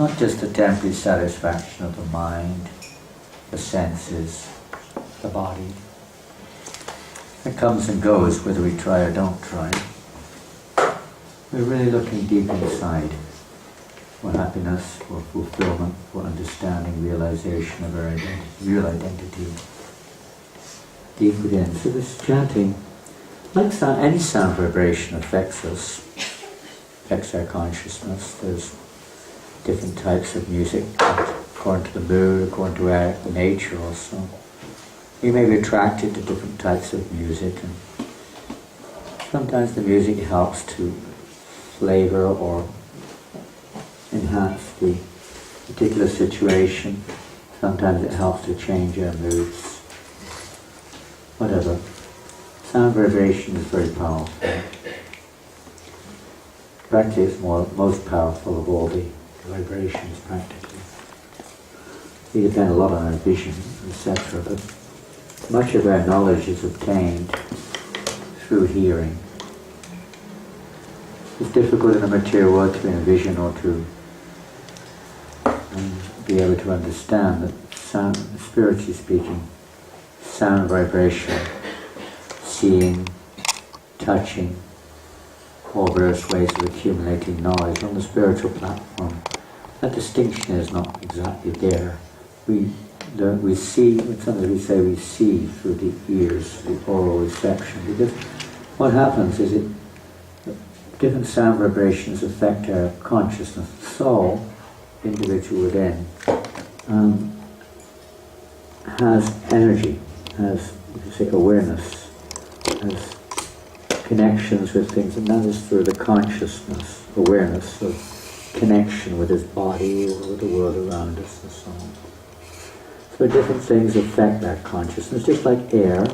not just the temporary satisfaction of the mind, the senses, the body. It comes and goes whether we try or don't try. We're really looking deep inside for happiness, for fulfillment, for understanding, realization of our real identity. Deep within. So this chanting, like any sound vibration, affects us, affects our consciousness. There's different types of music, according to the mood, according to our nature also. We may be attracted to different types of music, and sometimes the music helps to flavor or enhance the particular situation. Sometimes it helps to change our moods. Whatever. Sound vibration is very powerful. Practically it's most powerful of all the vibrations practically. We depend a lot on our vision, etc., but much of our knowledge is obtained through hearing. It's difficult in a material world to envision or to be able to understand that sound, spiritually speaking, sound vibration, seeing, touching, all various ways of accumulating knowledge on the spiritual platform. That distinction is not exactly there. We see, sometimes we say we see through the ears, the oral reception, because what happens is different sound vibrations affect our consciousness. The soul, individual within, has energy, has, you could say, awareness, has connections with things, and that is through the consciousness, awareness of connection with his body or with the world around us and so on. So different things affect that consciousness, just like air.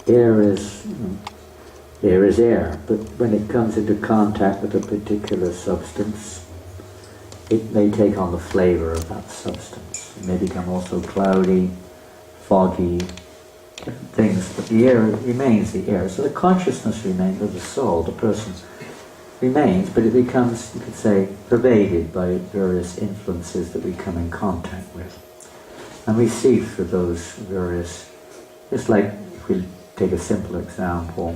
Air is air, but when it comes into contact with a particular substance, it may take on the flavor of that substance. It may become also cloudy, foggy, different things, but the air remains the air. So the consciousness remains, of the soul, the person, remains, but it becomes, you could say, pervaded by various influences that we come in contact with. And we see through those various, just like if we take a simple example,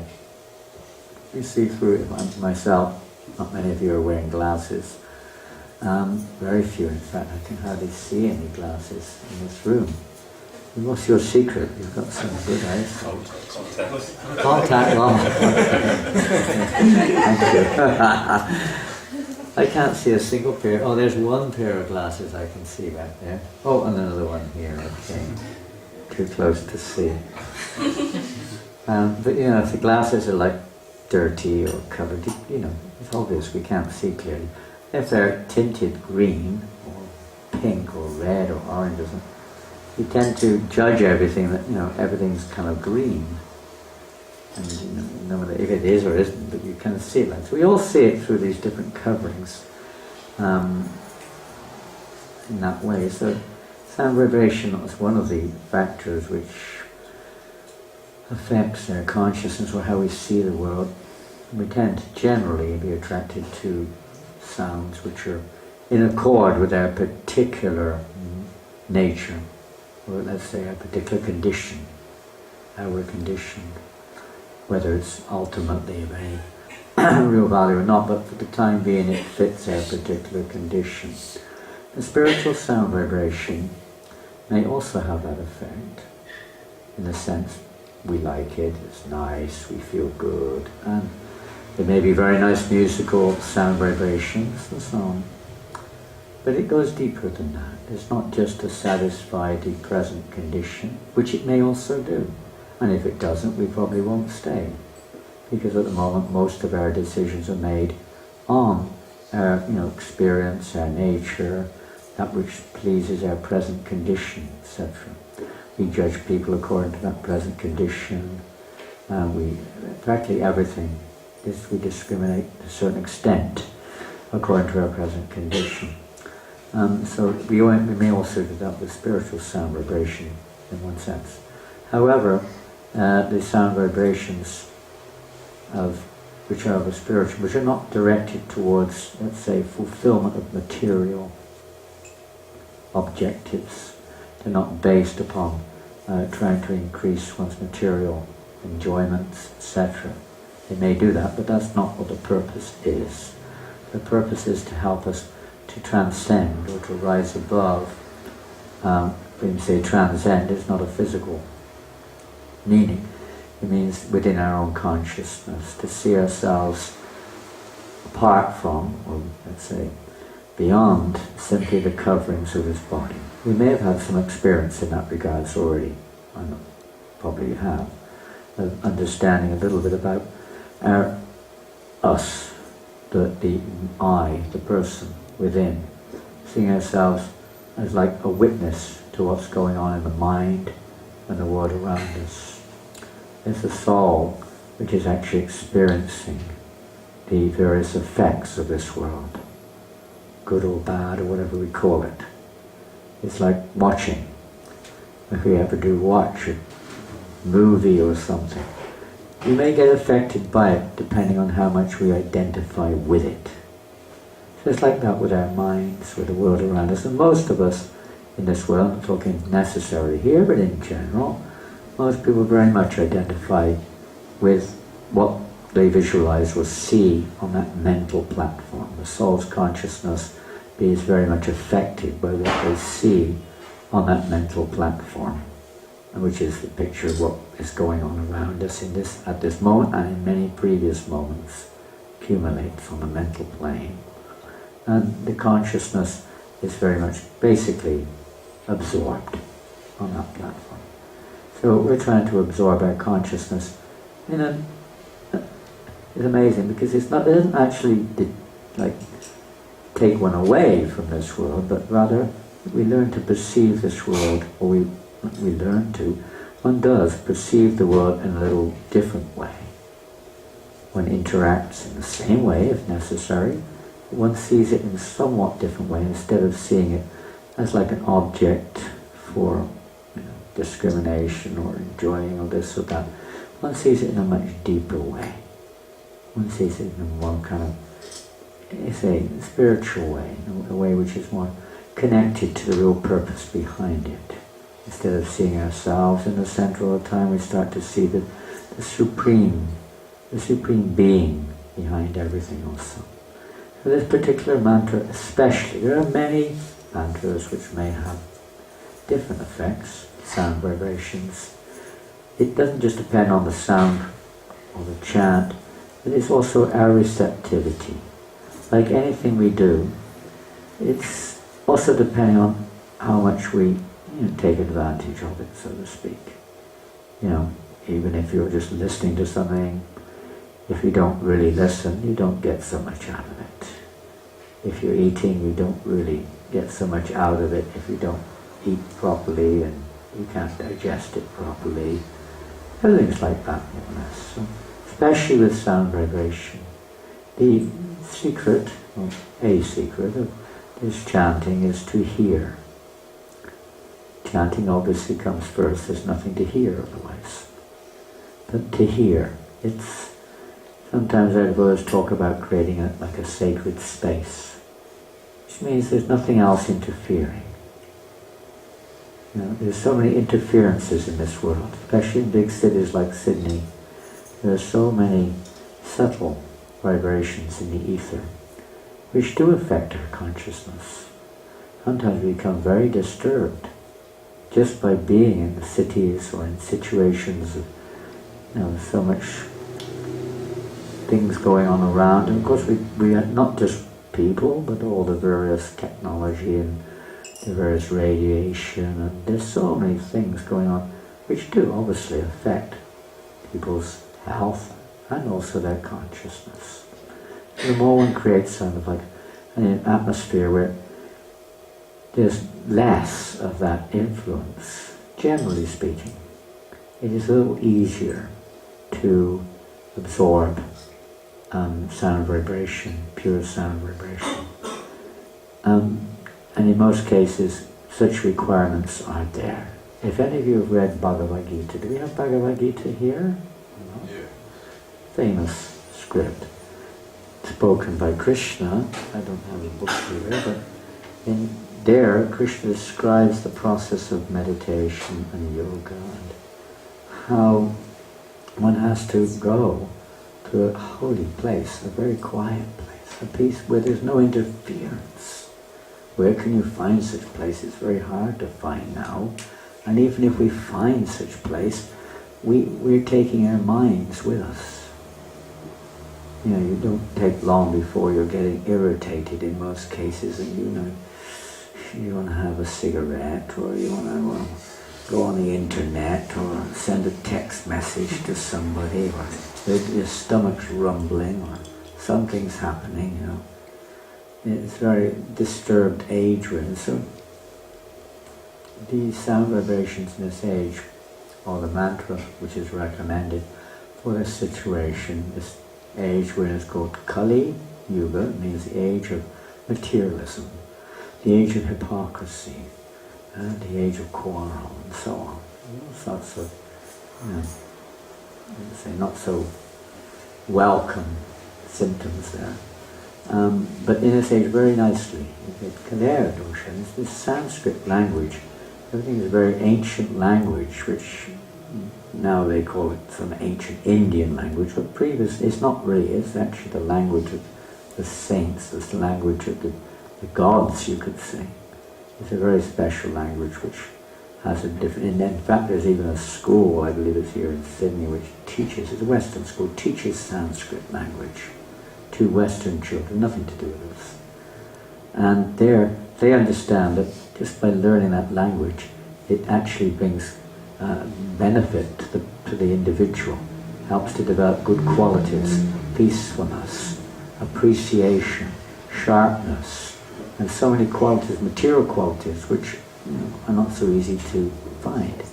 we see through it myself. Not many of you are wearing glasses. Very few, in fact. I can hardly see any glasses in this room. What's your secret? You've got some good eyes. Contact. Well. Thank you. I can't see a single pair. Oh, there's one pair of glasses I can see back there. Oh, and another one here. Okay. Too close to see. But you know, if the glasses are like dirty or covered, you know, it's obvious we can't see clearly. If they're tinted green or pink or red or orange or something, we tend to judge everything that, you know, everything's kind of green. And you know if it is or isn't, but you kind of see it like. So we all see it through these different coverings in that way. So sound vibration is one of the factors which affects our consciousness or how we see the world. We tend to generally be attracted to sounds which are in accord with our particular nature, or let's say our particular condition, how we're conditioned, whether it's ultimately of any real value or not, but for the time being it fits our particular condition. The spiritual sound vibration may also have that effect, in the sense we like it, it's nice, we feel good, and there may be very nice musical sound vibrations and so on. But it goes deeper than that. It's not just to satisfy the present condition, which it may also do. And if it doesn't, we probably won't stay. Because at the moment, most of our decisions are made on our experience, our nature, that which pleases our present condition, etc. We judge people according to that present condition. Practically everything we discriminate to a certain extent according to our present condition. So we may also do that with spiritual sound vibration in one sense. However, the sound vibrations of which are of a spiritual, which are not directed towards, let's say, fulfillment of material objectives. They're not based upon trying to increase one's material enjoyments, etc. They may do that, but that's not what the purpose is. The purpose is to help us to transcend or to rise above. When you say transcend, it's not a physical meaning. It means within our own consciousness, to see ourselves apart from, or let's say, beyond simply the coverings of this body. We may have had some experience in that regards already. I know, probably you have. Of understanding a little bit about us, the I, the person within, seeing ourselves as like a witness to what's going on in the mind and the world around us. It's a soul which is actually experiencing the various effects of this world, good or bad or whatever we call it. It's like watching. If we ever do watch a movie or something, we may get affected by it depending on how much we identify with it. So it's like that with our minds, with the world around us. And most of us in this world, I'm talking necessarily here, but in general, most people very much identify with what they visualize or see on that mental platform. The soul's consciousness is very much affected by what they see on that mental platform, which is the picture of what is going on around us at this moment and in many previous moments, accumulates on the mental plane. And the consciousness is very much basically absorbed on that platform. So we're trying to absorb our consciousness it's amazing because it doesn't actually take one away from this world, but rather we learn to perceive this world, or one does perceive the world in a little different way. One interacts in the same way if necessary, but one sees it in a somewhat different way instead of seeing it as like an object for discrimination or enjoying or this or that. One sees it in a much deeper way. One sees it in a more kind of, spiritual way, a way which is more connected to the real purpose behind it. Instead of seeing ourselves in the center all the time, we start to see the supreme being behind everything also. So this particular mantra especially, there are many mantras which may have different effects, sound vibrations. It doesn't just depend on the sound or the chant, but it's also our receptivity. Like anything we do, it's also depending on how much we take advantage of it, so to speak. Even if you're just listening to something, if you don't really listen, you don't get so much out of it. If you're eating, you don't really get so much out of it if you don't eat properly and you can't digest it properly. Everything's like that, more or less. So, especially with sound vibration. The secret, or a secret of this chanting is to hear. Chanting obviously comes first, there's nothing to hear otherwise. But to hear, sometimes our devotees talk about creating a sacred space, which means there's nothing else interfering. There's so many interferences in this world, especially in big cities like Sydney. There are so many subtle vibrations in the ether, which do affect our consciousness. Sometimes we become very disturbed just by being in the cities or in situations of so much things going on around. And of course we are not just people, but all the various technology and the various radiation, and there's so many things going on which do obviously affect people's health and also their consciousness. The more one creates kind of like an atmosphere where there's less of that influence, generally speaking, it is a little easier to absorb sound vibration, pure sound vibration. And in most cases, such requirements are there. If any of you have read Bhagavad Gita, do we have Bhagavad Gita here? No? Yeah. Famous script spoken by Krishna. I don't have a book here, but in there Krishna describes the process of meditation and yoga and how one has to go to a holy place, a very quiet place, a place where there's no interference. Where can you find such place? It's very hard to find now. And even if we find such place, we're taking our minds with us. You know, you don't take long before you're getting irritated in most cases, and you want to have a cigarette, or you want to go on the internet, or send a text message to somebody, or your stomach's rumbling, or something's happening, you know. It's a very disturbed age we're in. So the sound vibrations in this age, or the mantra which is recommended for this situation, this age where it's called Kali Yuga, it means the age of materialism, the age of hypocrisy, and the age of quarrel, and so on. All sorts of, say, not so welcome symptoms there. But in this age, very nicely, the Kalera dosha is this Sanskrit language. Everything is a very ancient language, which now they call it some ancient Indian language, but previously it's not really. It's actually the language of the saints. It's the language of the gods, you could say. It's a very special language which has a different... In fact, there's even a school, I believe it's here in Sydney, which teaches, it's a Western school, teaches Sanskrit language to Western children, nothing to do with us. And they understand that just by learning that language, it actually brings benefit to the individual, helps to develop good qualities, peacefulness, appreciation, sharpness, and so many qualities, material qualities, which are not so easy to find.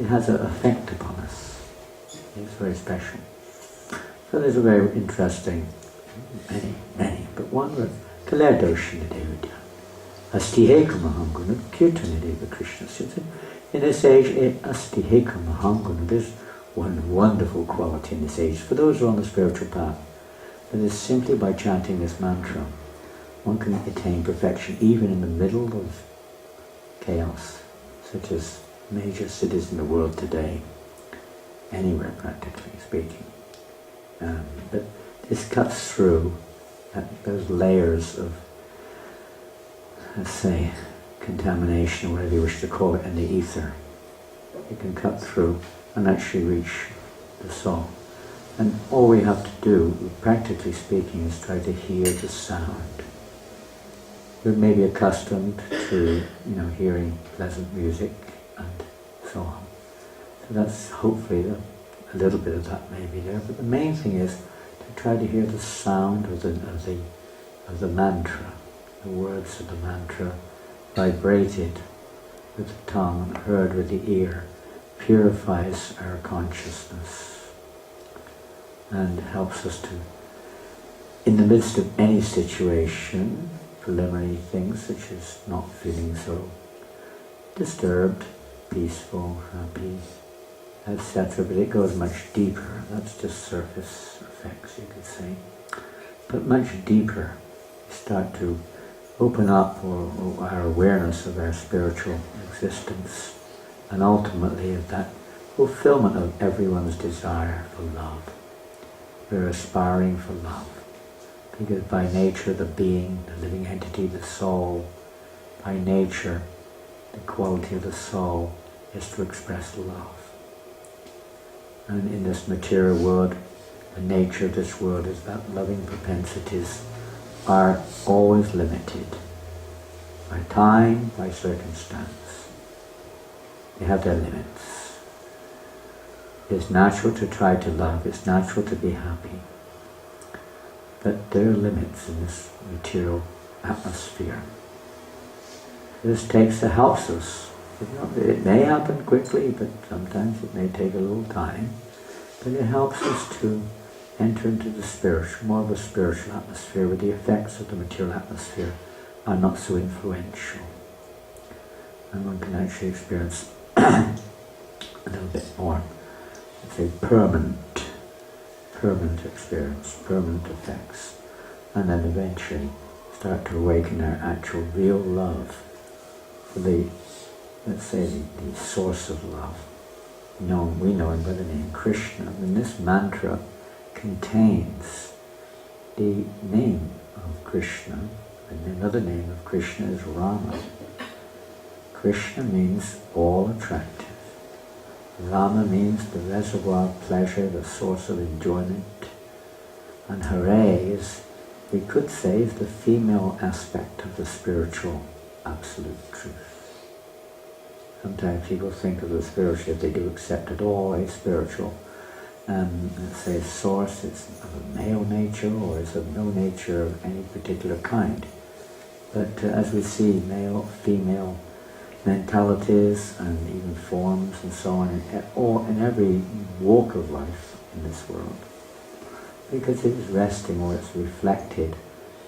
It has an effect upon us. It's very special. So there's a very interesting, many, but one word, Kalera dosha nidevidya. Astiheka mahanguna kirtan nideva Krishna. In this age, astiheka mahanguna, there's one wonderful quality in this age, for those who are on the spiritual path, that is simply by chanting this mantra, one can attain perfection even in the middle of chaos, such as major cities in the world today, anywhere practically speaking. But this cuts through those layers of, let's say, contamination, or whatever you wish to call it, in the ether. It can cut through and actually reach the soul. And all we have to do, practically speaking, is try to hear the sound. We're maybe accustomed to, hearing pleasant music and so on. So that's hopefully a little bit of that may be there. But the main thing is to try to hear the sound of the mantra, the words of the mantra vibrated with the tongue and heard with the ear, purifies our consciousness and helps us to, in the midst of any situation, preliminary things such as not feeling so disturbed, peaceful, happy, etc. But it goes much deeper. That's just surface effects, you could say. But much deeper, we start to open up our awareness of our spiritual existence, and ultimately of that fulfillment of everyone's desire for love. We're aspiring for love, because by nature the being, the living entity, the soul, by nature the quality of the soul is to express love. And in this material world, the nature of this world is that loving propensities are always limited by time, by circumstance. They have their limits. It's natural to try to love, it's natural to be happy. But there are limits in this material atmosphere. This helps us. It may happen quickly, but sometimes it may take a little time. But it helps us to enter into the spiritual, more of a spiritual atmosphere, where the effects of the material atmosphere are not so influential. And one can actually experience a little bit more, let's say, permanent permanent experience, permanent effects, and then eventually start to awaken our actual real love for the, let's say, the source of love. We know him by the name Krishna. And this mantra contains the name of Krishna, and another name of Krishna is Rama. Krishna means all attractive. Rama means the reservoir of pleasure, the source of enjoyment. And Hare is, we could say, is the female aspect of the spiritual absolute truth. Sometimes people think of the spiritual, if they do accept at all a spiritual, let's say source, it's of a male nature or is of no nature of any particular kind. But as we see male, female mentalities and even forms and so on in every walk of life in this world, because it is resting or it's reflected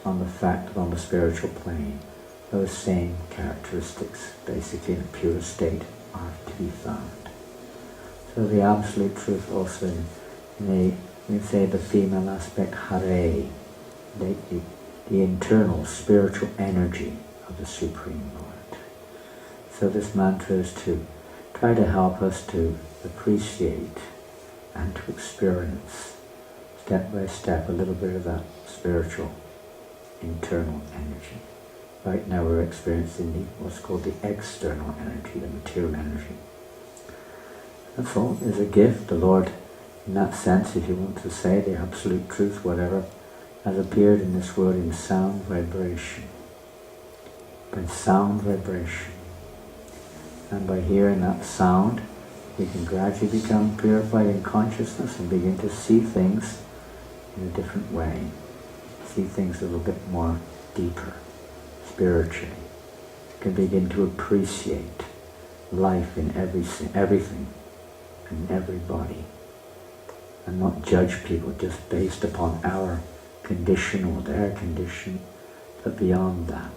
on the fact that on the spiritual plane those same characteristics basically in a pure state are to be found. So the absolute truth also in we say the female aspect, Hare, the internal spiritual energy of the Supreme Lord. So this mantra is to try to help us to appreciate and to experience step by step a little bit of that spiritual internal energy. Right now we're experiencing what's called the external energy, the material energy. That's all. It's a gift. The Lord, in that sense, if you want to say the absolute truth, whatever, has appeared in this world in sound vibration. By sound vibration. And by hearing that sound, we can gradually become purified in consciousness and begin to see things in a different way. See things a little bit more deeper, spiritually. You can begin to appreciate life in everything, in everybody, and not judge people just based upon our condition or their condition, but beyond that.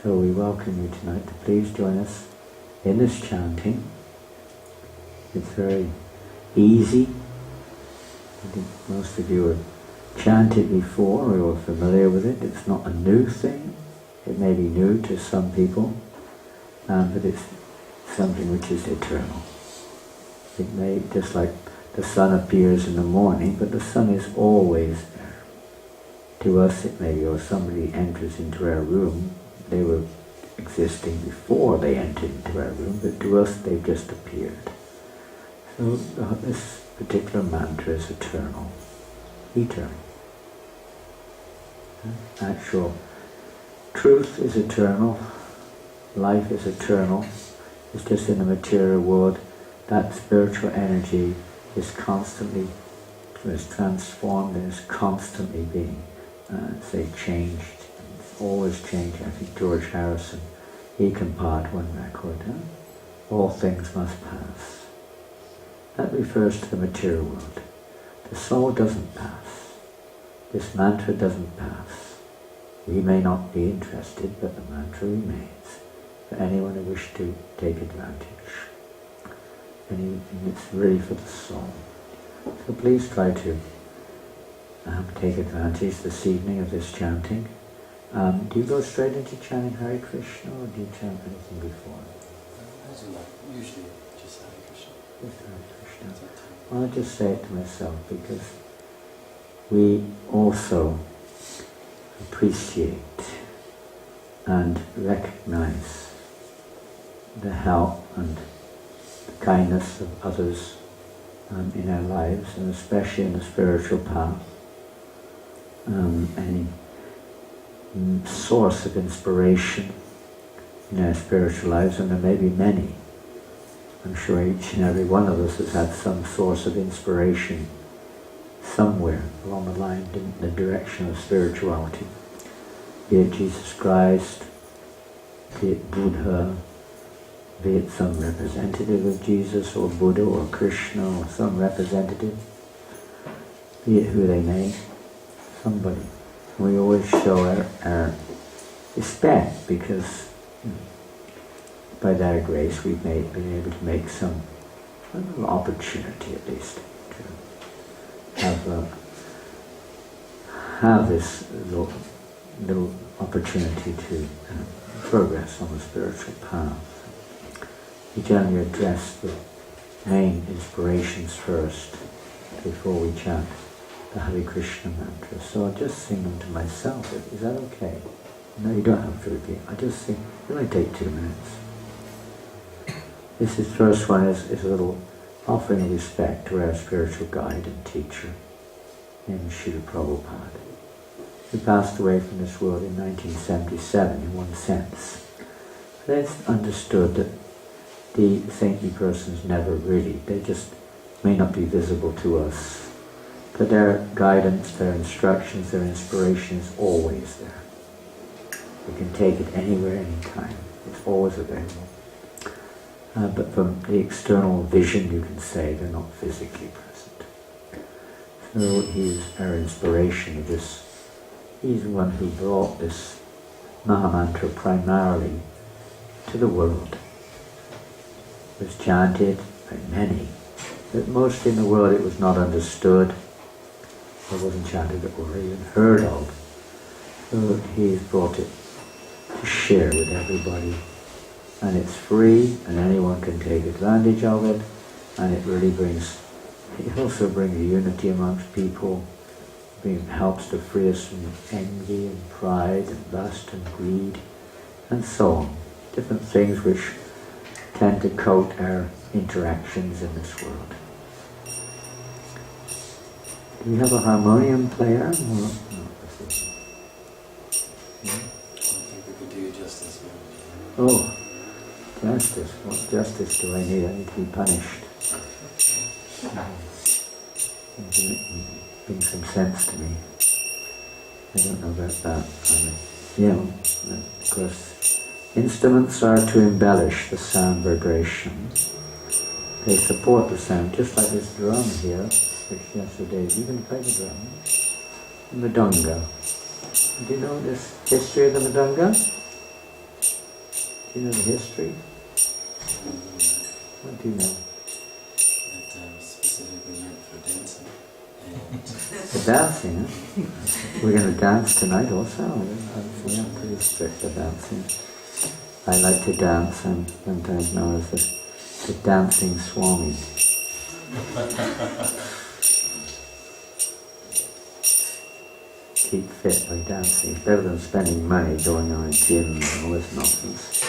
So we welcome you tonight to please join us in this chanting. It's very easy. I think most of you have chanted before or you're familiar with it. It's not a new thing. It may be new to some people, but it's something which is eternal. It may, just like the sun appears in the morning, but the sun is always there. To us it may be, or somebody enters into our room, they were existing before they entered into our room, but to us they've just appeared. So this particular mantra is eternal. Eternal. Actual truth is eternal. Life is eternal. It's just in the material world that spiritual energy is constantly, is transformed and is constantly being, changed. It's always changing. I think George Harrison, he compiled one record, all things must pass. That refers to the material world. The soul doesn't pass. This mantra doesn't pass. We may not be interested, but the mantra remains for anyone who wishes to take advantage. And it's really for the soul. So please try to take advantage this evening of this chanting. Do you go straight into chanting Hare Krishna, or do you chant anything before? Usually just Hare Krishna. Just Hare Krishna. Well, I just say it to myself because we also appreciate and recognize the help and the kindness of others in our lives, and especially in the spiritual path. Any source of inspiration in our spiritual lives, and there may be many. I'm sure each and every one of us has had some source of inspiration somewhere along the line in the direction of spirituality. Be it Jesus Christ, be it Buddha, be it some representative of Jesus or Buddha or Krishna or some representative, be it who they may, somebody. We always show our respect because by their grace we've been able to make some little opportunity at least have this little opportunity to progress on the spiritual path. We generally address the main inspirations first before we chant the Hare Krishna mantra. So I'll just sing them to myself. Is that okay? No, you don't have to repeat. I just sing. It only take 2 minutes. This is first one is a little offering of respect to our spiritual guide and teacher, named Srila Prabhupada. He passed away from this world in 1977 in one sense. But it's understood that the saintly persons never really, they just may not be visible to us, but their guidance, their instructions, their inspiration is always there. We can take it anywhere, anytime. It's always available. But from the external vision, you can say they're not physically present. So he's our inspiration. He's the one who brought this Mahamantra primarily to the world. It was chanted by many, but mostly in the world it was not understood. It wasn't chanted or even heard of. So he's brought it to share with everybody. And it's free, and anyone can take advantage of it, and it also brings unity amongst people. It helps to free us from envy and pride and lust and greed, and so on. Different things which tend to coat our interactions in this world. Do we have a harmonium player? I think we could do justice. Oh. Justice. What justice do I need? I need to be punished. Bring some sense to me. I don't know about that. Of course, instruments are to embellish the sound vibration. They support the sound, just like this drum here, which yesterday, you can play the drum. Mridanga. Do you know this history of the Mridanga? Do you know the history? What do you know? That specifically meant for dancing. For dancing, huh? We're going to dance tonight also. I'm pretty strict for dancing. I like to dance. I'm sometimes known as the dancing Swami. Keep fit by dancing. It's better than spending money going on a gym and all this nonsense.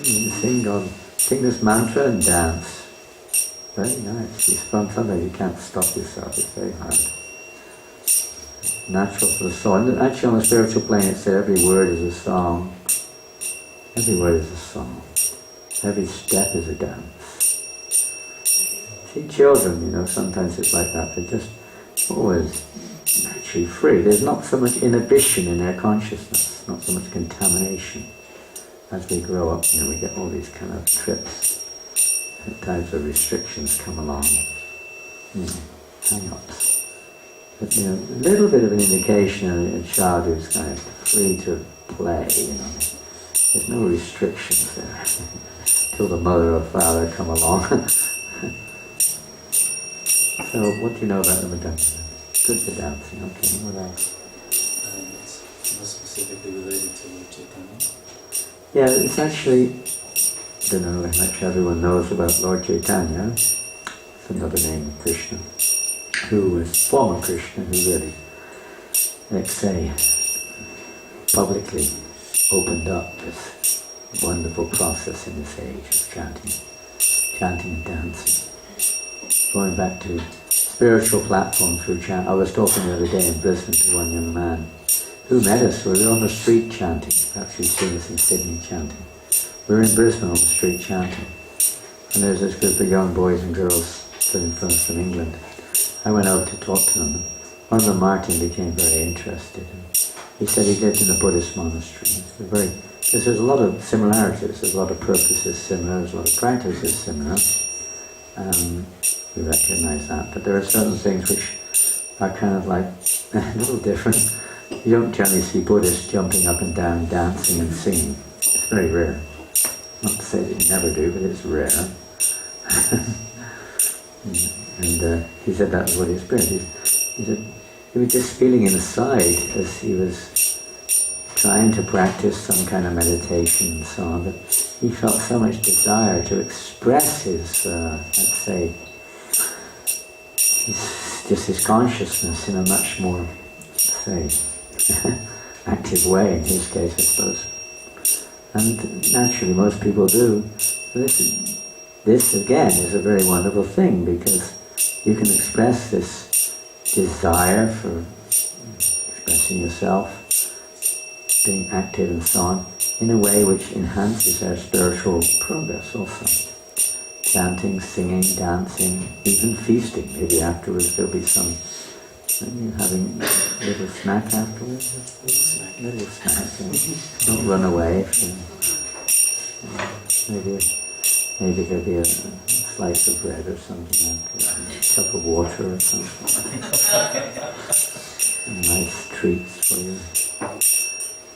You sing this mantra and dance. Very nice. It's fun. Sometimes you can't stop yourself. It's very hard. Natural for the soul. And actually on the spiritual plane it said every word is a song. Every word is a song. Every step is a dance. See, children, sometimes it's like that. They're just always naturally free. There's not so much inhibition in their consciousness, not so much contamination. As we grow up, we get all these kind of trips. At times of restrictions come along. Hang-ups. But a little bit of an indication of a child who's kind of free to play, There's no restrictions there. Till the mother or father come along. So, what do you know about the Mridanga? Good for dancing, okay, what else? It's more specifically related to Lord Chaitanya. Yeah, it's actually, I don't know how much everyone knows about Lord Chaitanya. It's another name of Krishna, who was former Krishna, who really, let's say, publicly opened up this wonderful process in this age of chanting and dancing. Going back to spiritual platform through chant. I was talking the other day in Brisbane to one young man who met us. We were on the street chanting. Perhaps you've seen us in Sydney chanting. We were in Brisbane on the street chanting. And there's this group of young boys and girls coming from us from England. I went out to talk to them. One of them, Martin, became very interested. He said he lived in a Buddhist monastery. Because there's a lot of similarities. There's a lot of purposes similar. There's a lot of practices similar. We recognize that, but there are certain things which are kind of like a little different. You don't generally see Buddhists jumping up and down, dancing and singing. It's very rare. Not to say that you never do, but it's rare. And he said that was what he experienced. He said he was just feeling inside as he was trying to practice some kind of meditation and so on, that he felt so much desire to express his, let's say, his consciousness in a much more, say, active way in his case, I suppose. And naturally most people do. This again is a very wonderful thing, because you can express this desire for expressing yourself, being active and so on, in a way which enhances our spiritual progress also. Chanting, singing, dancing, even feasting. Maybe afterwards there'll be some, having a little snack afterwards. Little snack. Don't run away. Maybe there'll be a slice of bread or something after, a cup of water or something. Nice treats for you.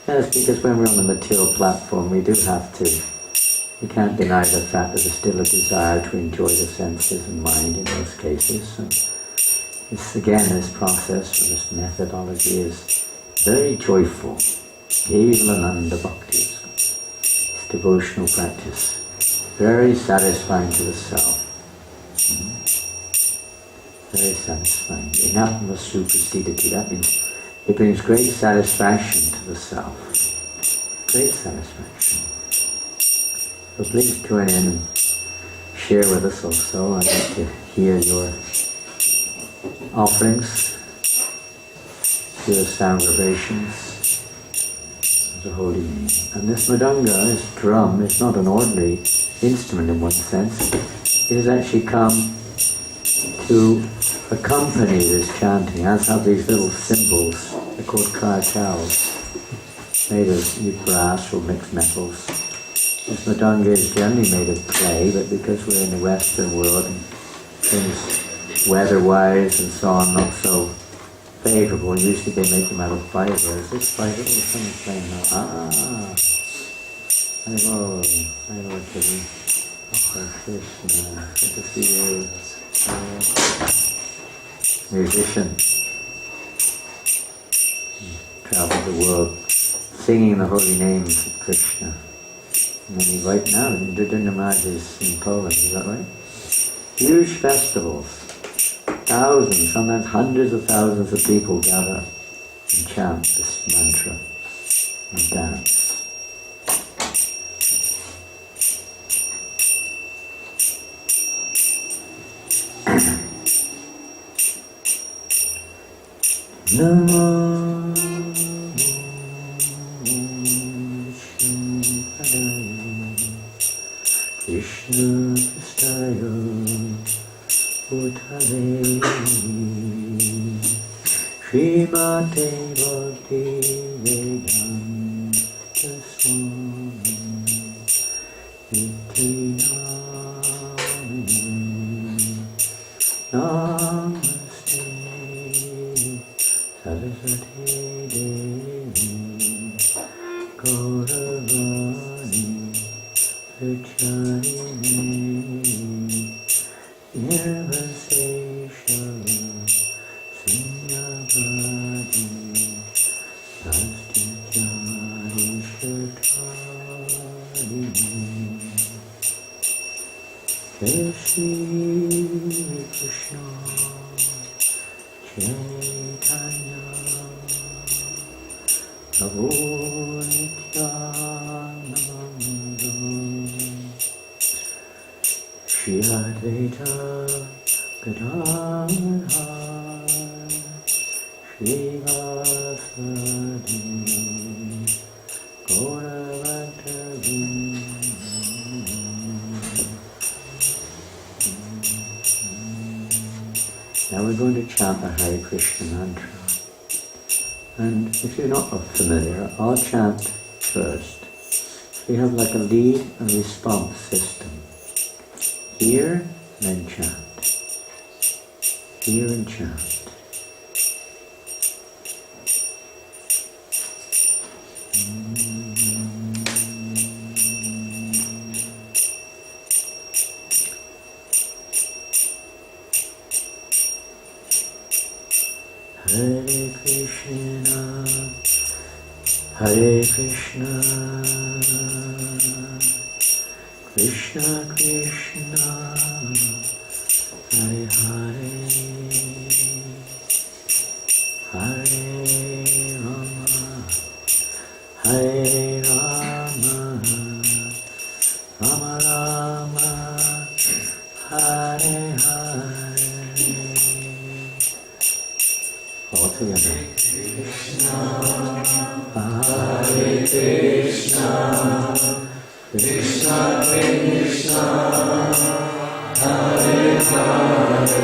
Yes, because when we're on the material platform, we do have to. We can't deny the fact that there's still a desire to enjoy the senses and mind in those cases. So this, again, this process or this methodology is very joyful. Kevalananda Bhakti. It's devotional practice. Very satisfying to the self. Very satisfying. Inatma suprasidati. That means it brings great satisfaction to the self. Great satisfaction. So please join in and share with us also. I'd like to hear your offerings, your sound vibrations of the holy name. And this mridanga, this drum, is not an ordinary instrument in one sense. It has actually come to accompany this chanting. It has have these little cymbals, they're called karatals, made of brass or mixed metals. This mridanga is generally made of clay, but because we're in the Western world and things weather-wise and so on not so favourable, usually they make them out of fibres. This fibre, someone's playing now. Hello, Kitty. Oh, Krishna, good to see you. Musician. Travel the world, singing the holy names of Krishna. And then right now, Kirtan is in Poland, is that right? Huge festivals, thousands, sometimes hundreds of thousands of people gather and chant this mantra and dance. Namo Krishna Pristaya Bhutale Srimate Bhakti Vedanta Swami Iti Namaste Saraswati Devi Gauravani Vicharini Nirvasesha Sinyavadi Astichari Shatadini Jai Shri Krishna Chaitanya Prabhu Nityananda Shri Advaita Gadadhar Shri Vasadi Gauravanta Now we're going to chant the Hare Krishna mantra. And if you're not familiar, I'll chant first. We have like a lead and response system. Hear, then chant. Hear and chant. Krishna, Hare Krishna, Krishna Krishna, Hare Hare, Hare Rama, Hare Rama, Rama Rama, Hare Hare. All together. Hare Krishna, Krishna Krishna, Hare Hare,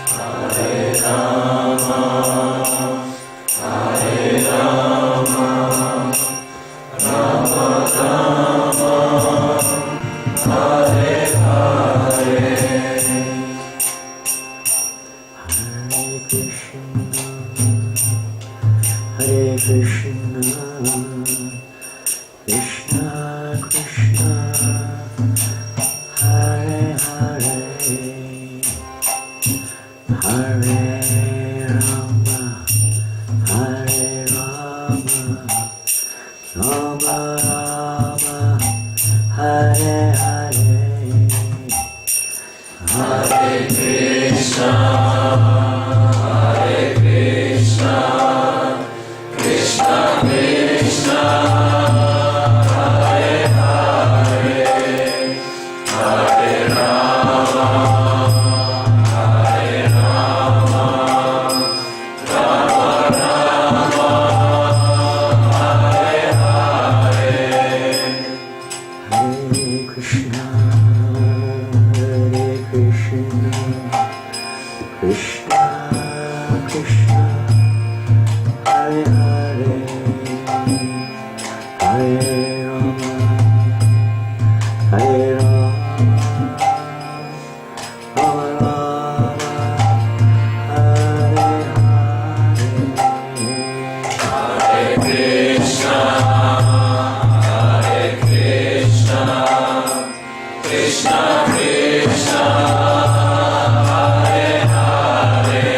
Hare Rama, Hare Rama, Rama Rama, Hare Hare. Hare Krishna, Hare Krishna, Krishna Krishna, Hare Hare, Hare Rama, Hare Rama, Rama Rama, Hare Hare, Hare Krishna, Hare Krishna, Krishna Krishna, Hare Hare, Hare Rama, Hare Rama, Rama Rama, Hare Hare, Hare Krishna, Hare Krishna, Krishna Krishna, Hare Hare, Hare Rama, Hare Rama, Rama Rama, Hare Hare, Hare Krishna, Hare Krishna, Krishna Krishna, Hare Hare, Hare Rama, Hare Rama, Rama Rama, Hare Hare, Hare Krishna, Hare Krishna, Krishna Krishna, Hare Hare,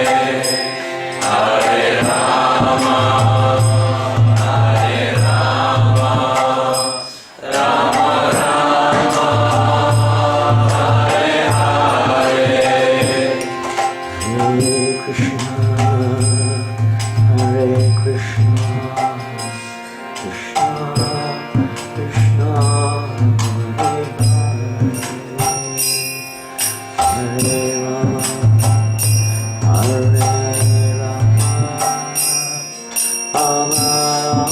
Hare Rama, Hare Rama, Rama Rama, Hare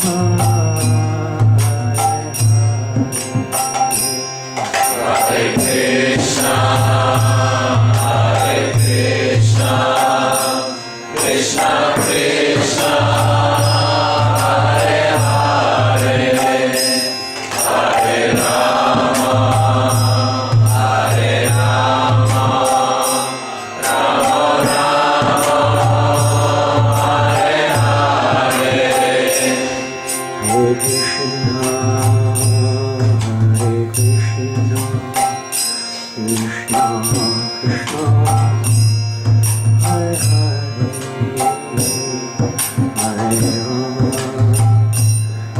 Krishna, Hare Krishna, Krishna Krishna, Hare Hare, Hare Rama, Hare Rama, Rama Rama, Hare Hare, Hare Krishna, Hare Krishna, Krishna Krishna, Hare Hare,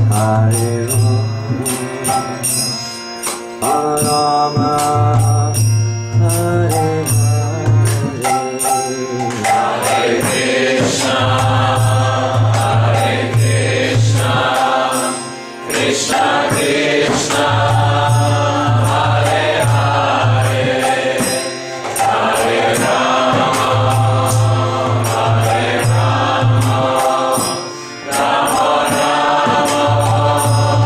Hare Rama, Hare Rama, Rama Hare Hare, Hare Krishna, Hare Krishna, Krishna Krishna, Hare Hare, Hare Rama, Hare Rama, Rama Rama,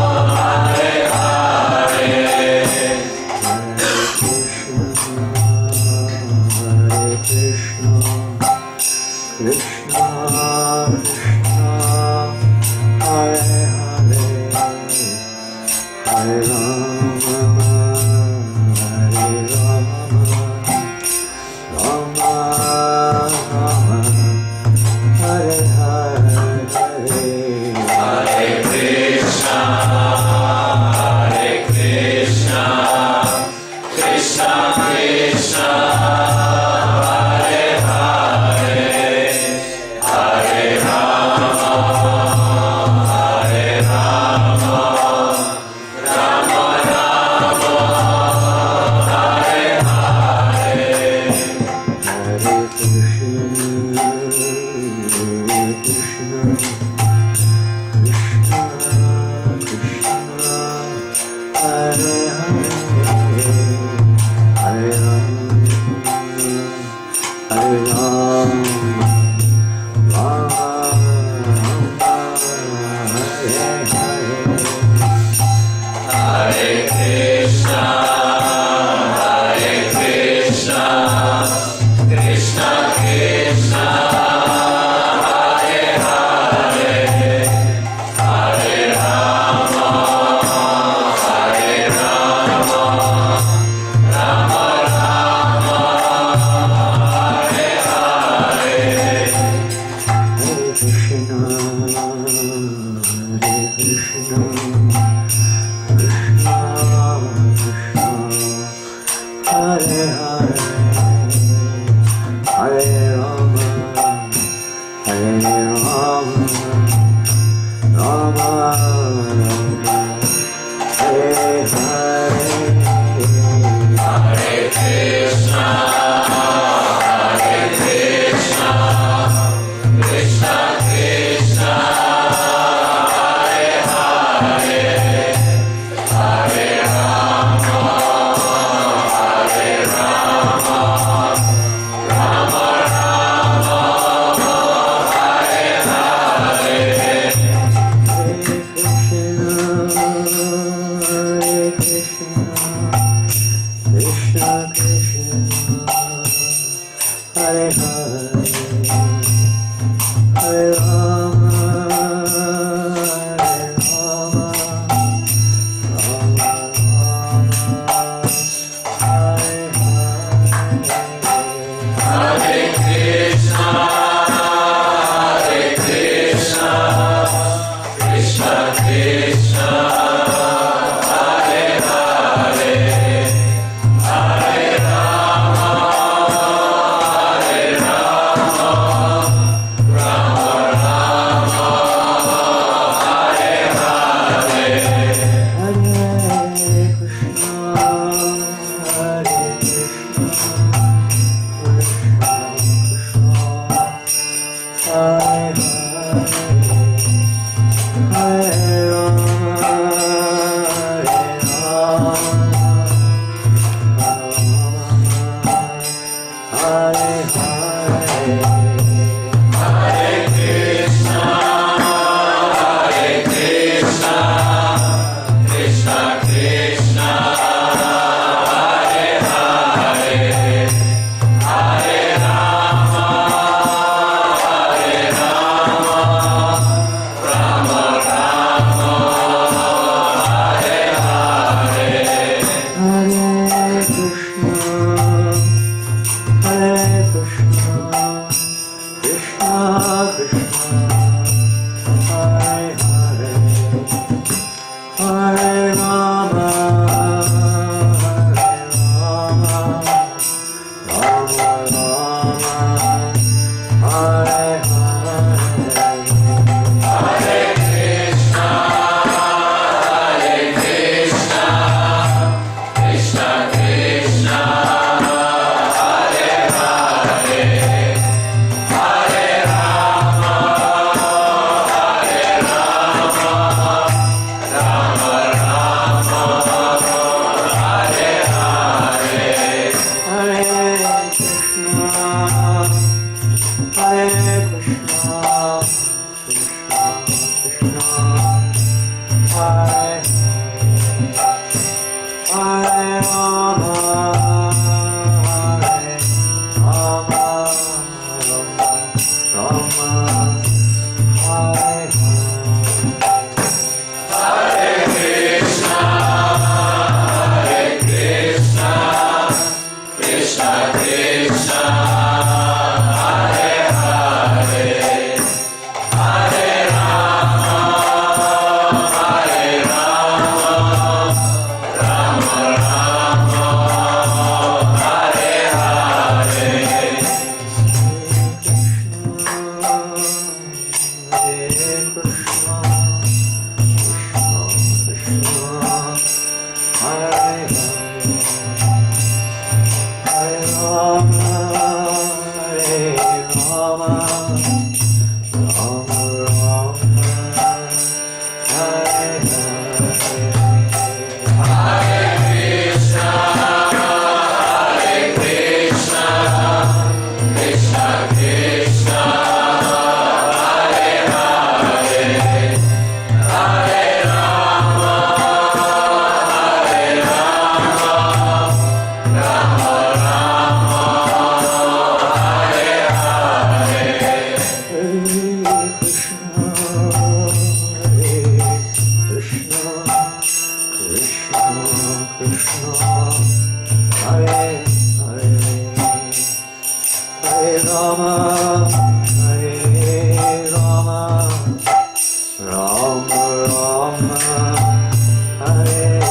Krishna Krishna Rama Rama, Hare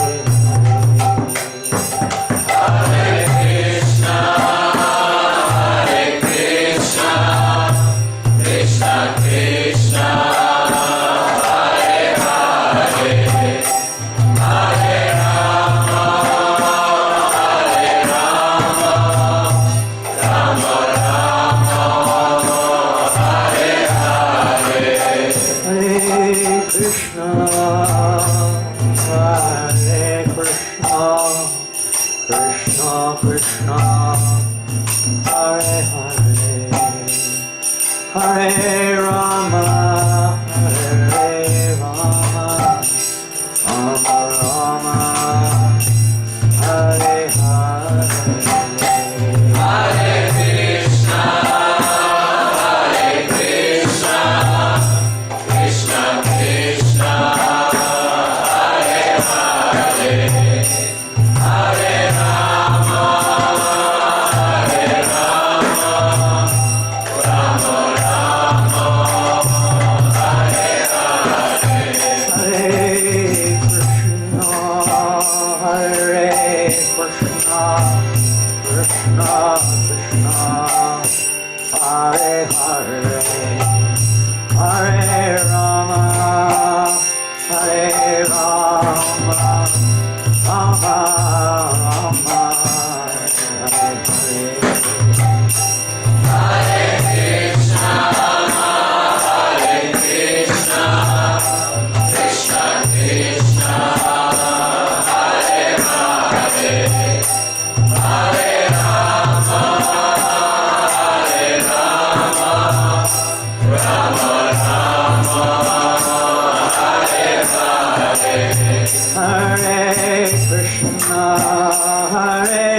Krishna, Hare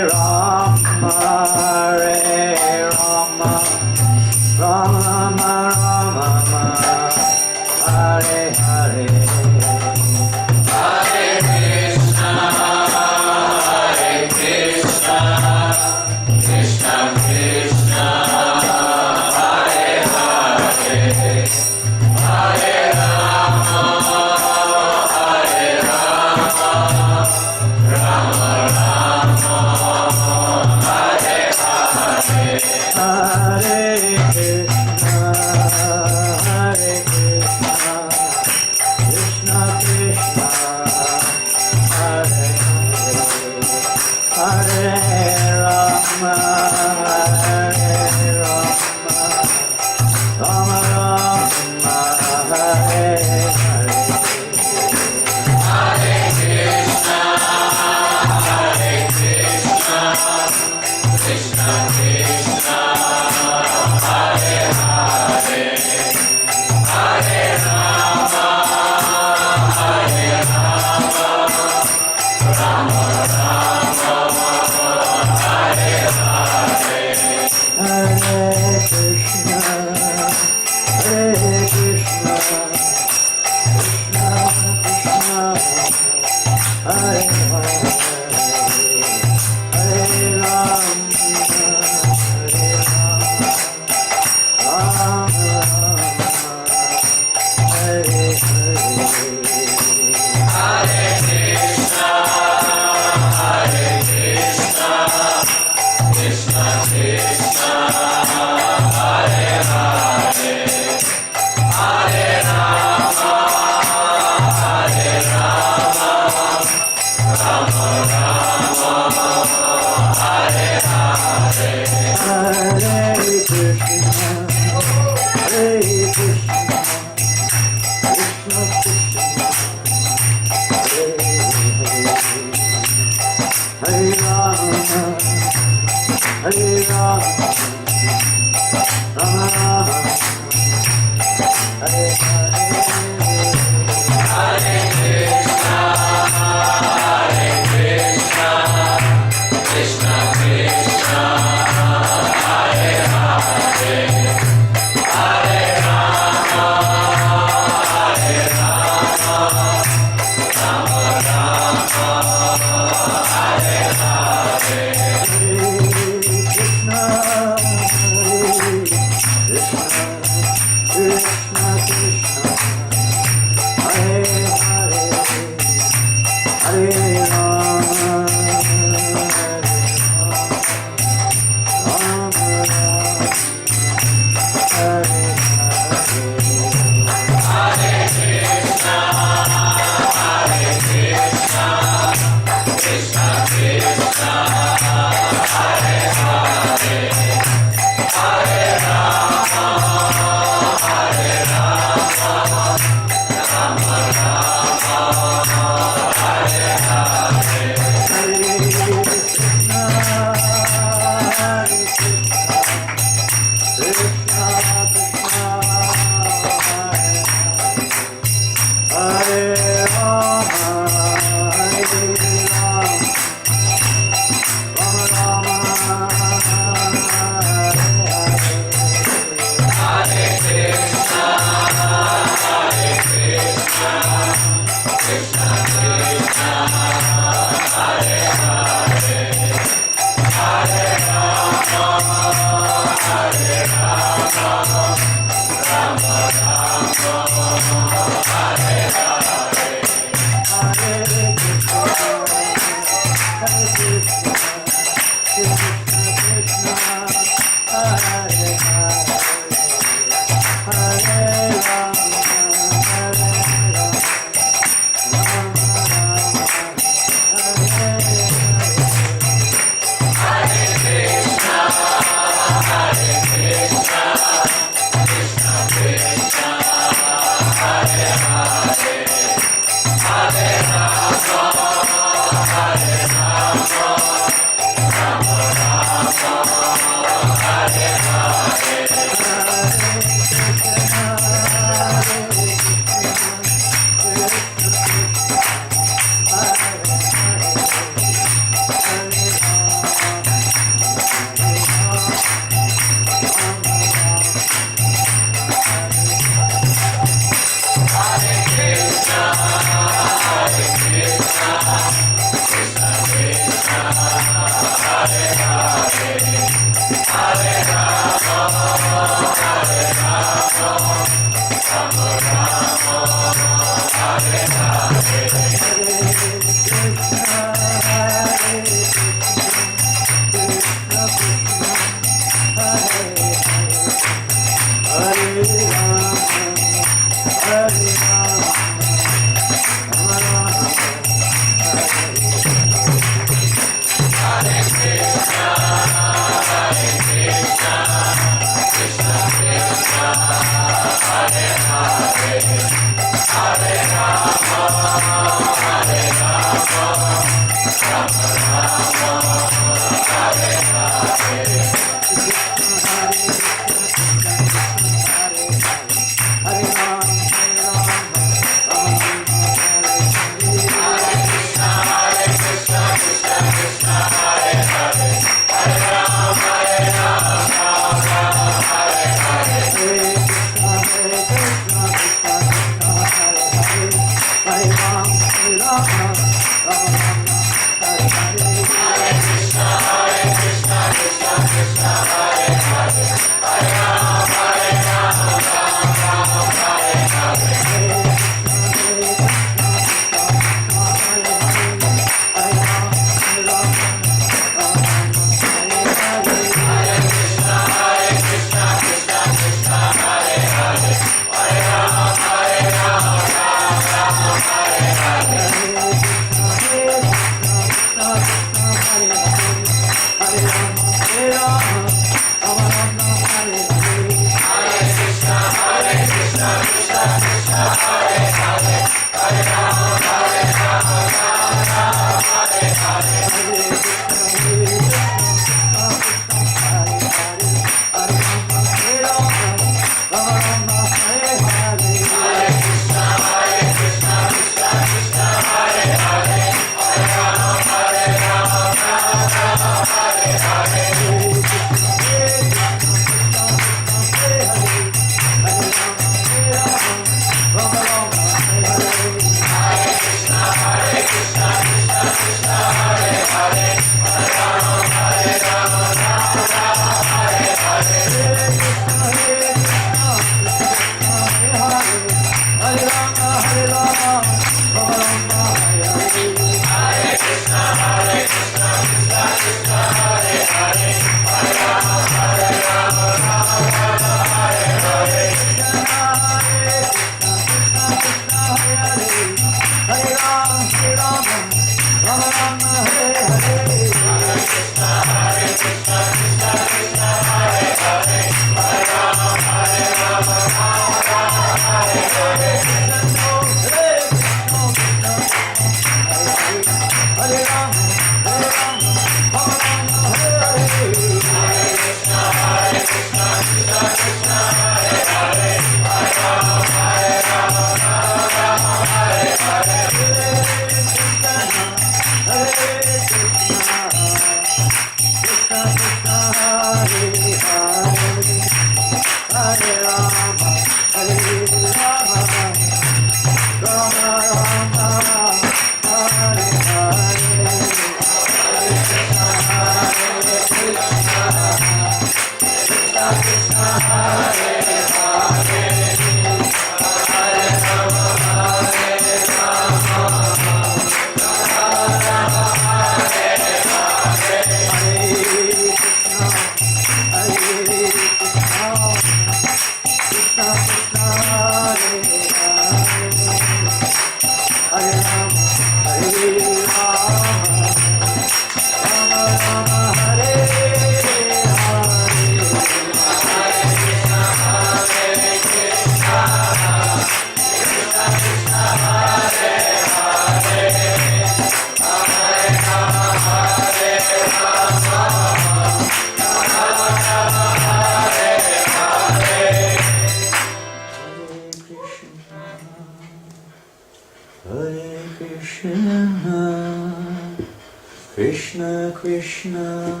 Krishna Krishna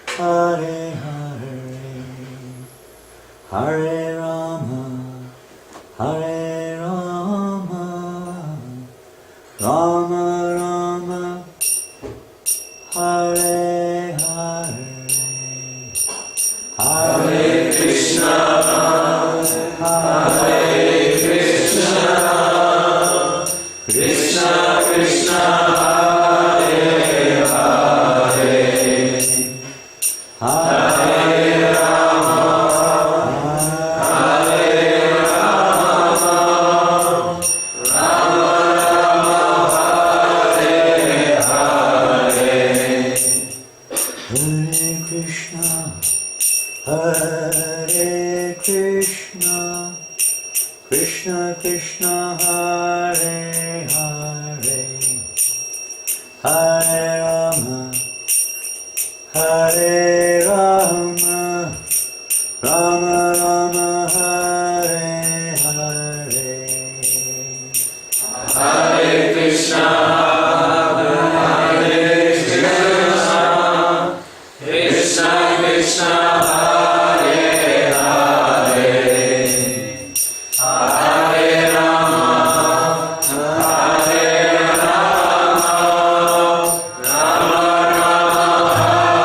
Hare Hare Hare Rama Hare Rama Rama Rama Hare Hare Hare Krishna Hare Krishna Krishna Krishna Hare Hare Hare Rama Hare Rama Rama Rama Hare Hare Hare Krishna Hare Krishna Krishna Krishna Hare Hare Hare Rama Hare Rama Rama Rama Hare Hare Hare Krishna Hare Krishna Krishna Krishna Hare Hare Hare Rama Hare Rama Rama Rama Hare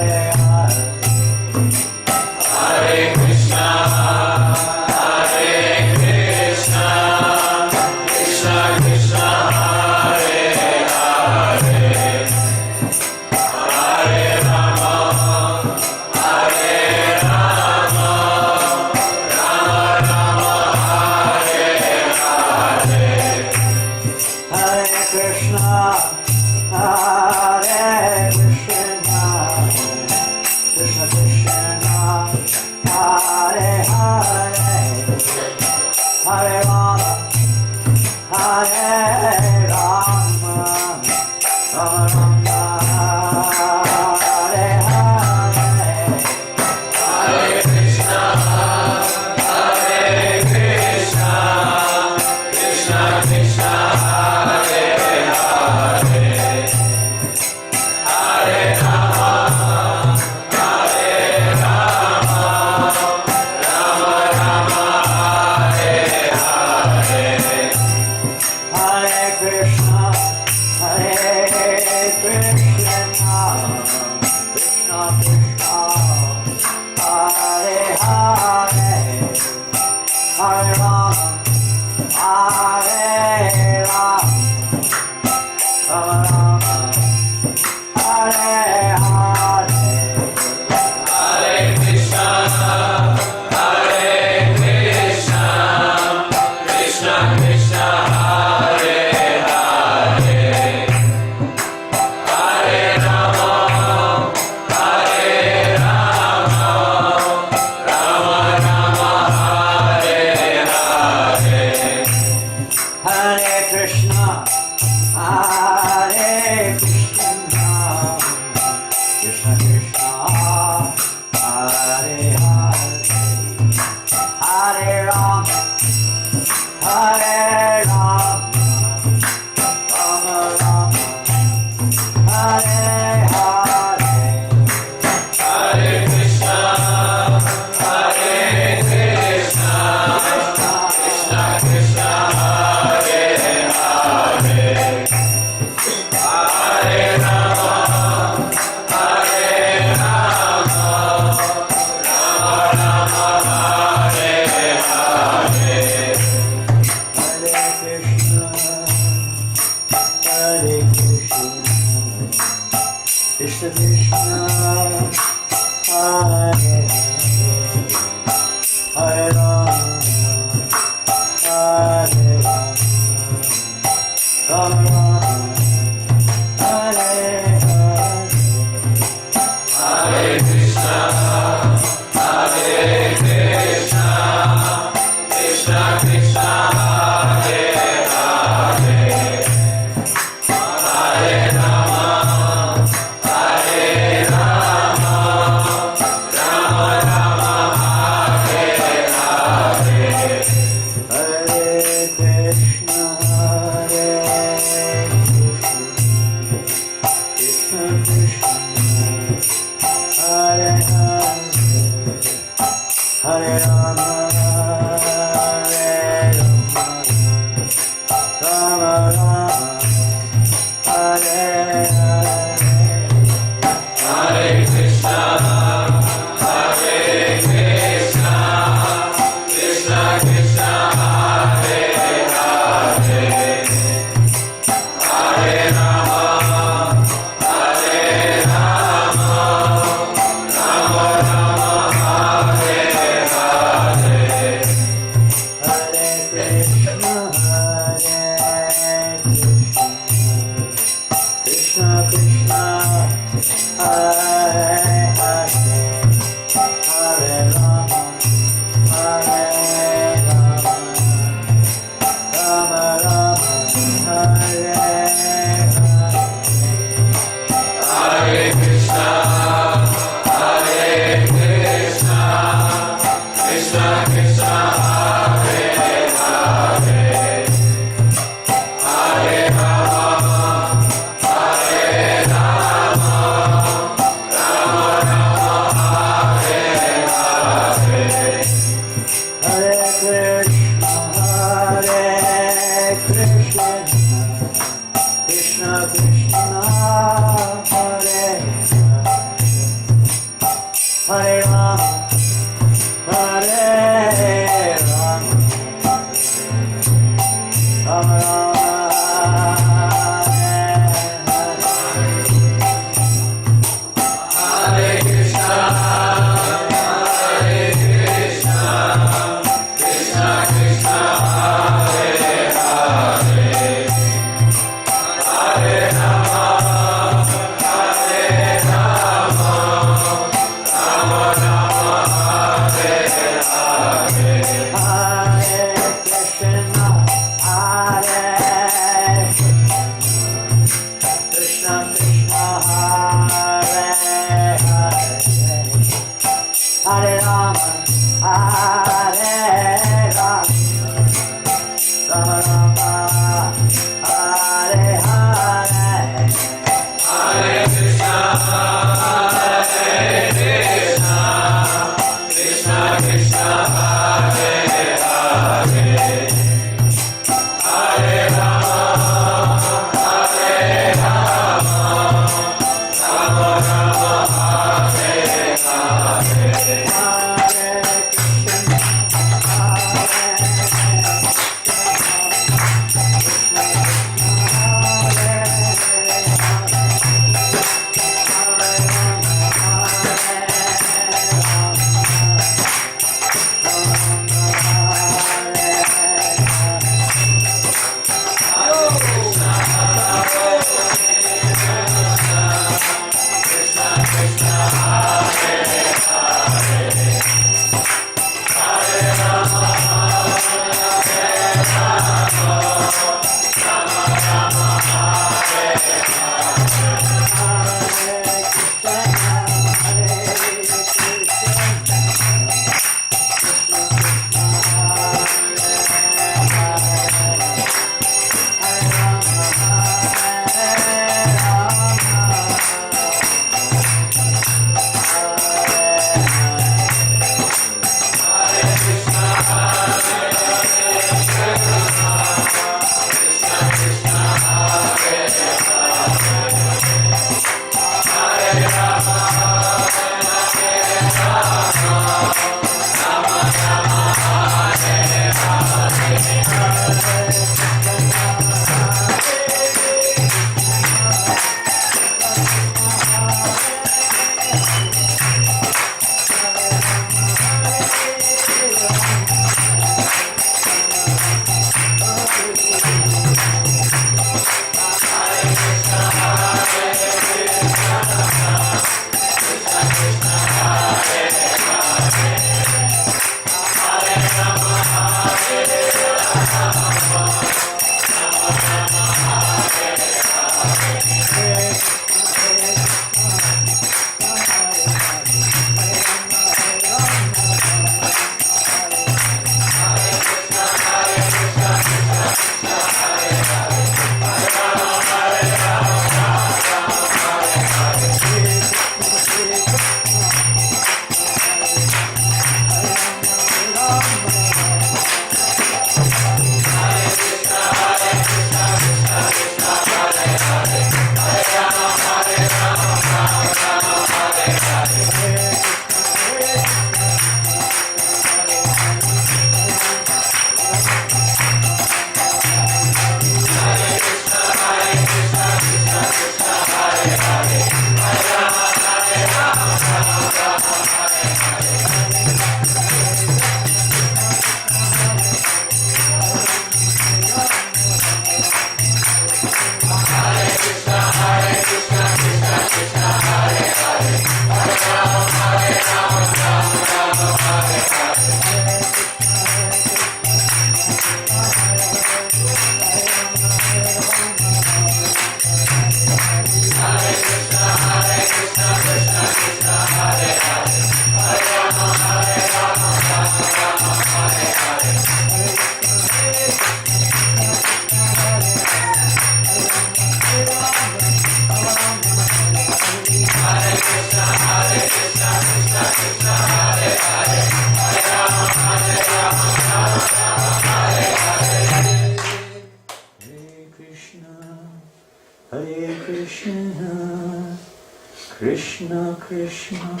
Krishna Krishna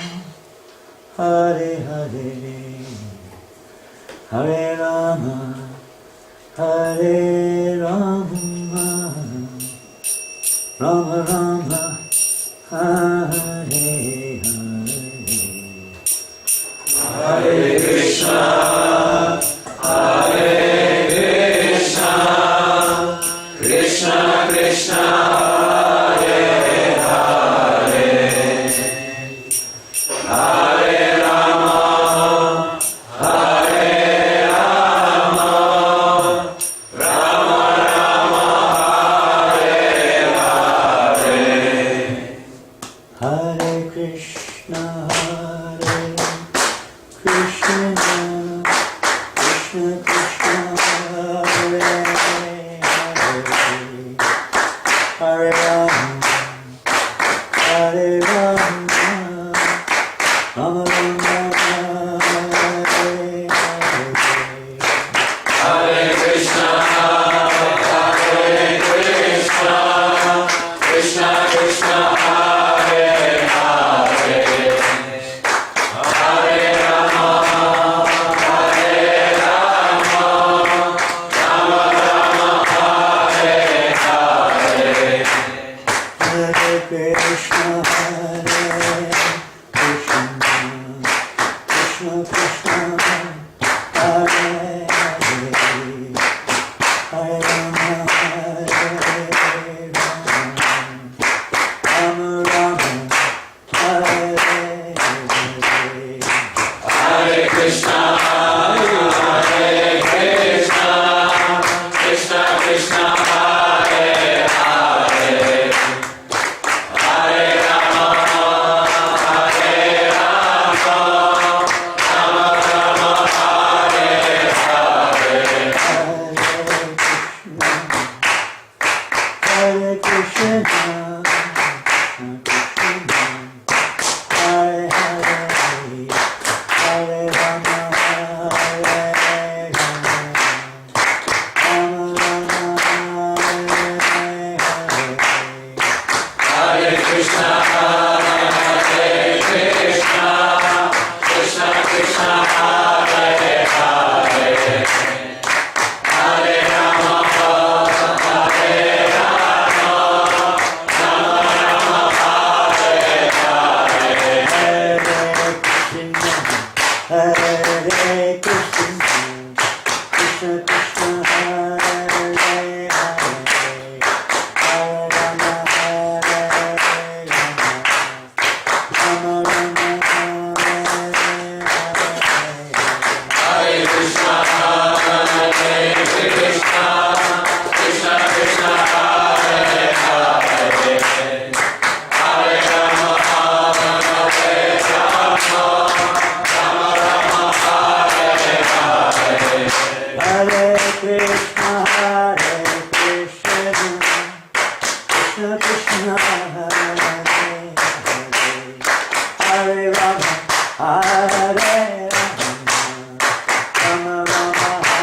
Hare Hare Hare Rama Hare Rama Rama Rama Hare Hare Hare Krishna Hare Krishna Krishna Krishna Hare Hare Hare Rama Hare Rama Rama Rama Hare Hare Hare Krishna Hare Krishna Krishna Krishna Hare Hare Rama Hare Rama Rama Rama Hare Hare Krishna Hare Krishna Krishna Krishna Hare Hare Hare Rama Hare Rama Rama Rama Hare Hare Hare Krishna Hare Krishna Krishna Krishna Hare Hare Hare Rama Hare Rama Rama Rama Hare Hare Hare Krishna Hare Krishna Krishna Krishna Hare Hare Hare Rama Hare Rama Rama Rama Hare Hare Hare Krishna Hare Hare Hare Rama Hare Rama Rama Rama Hare Krishna Hare Krishna Krishna Krishna Hare Hare Hare Rama Hare Rama Rama Rama Hare Hare Hare Krishna Krishna Krishna Hare Hare Hare Rama Hare Rama Rama Rama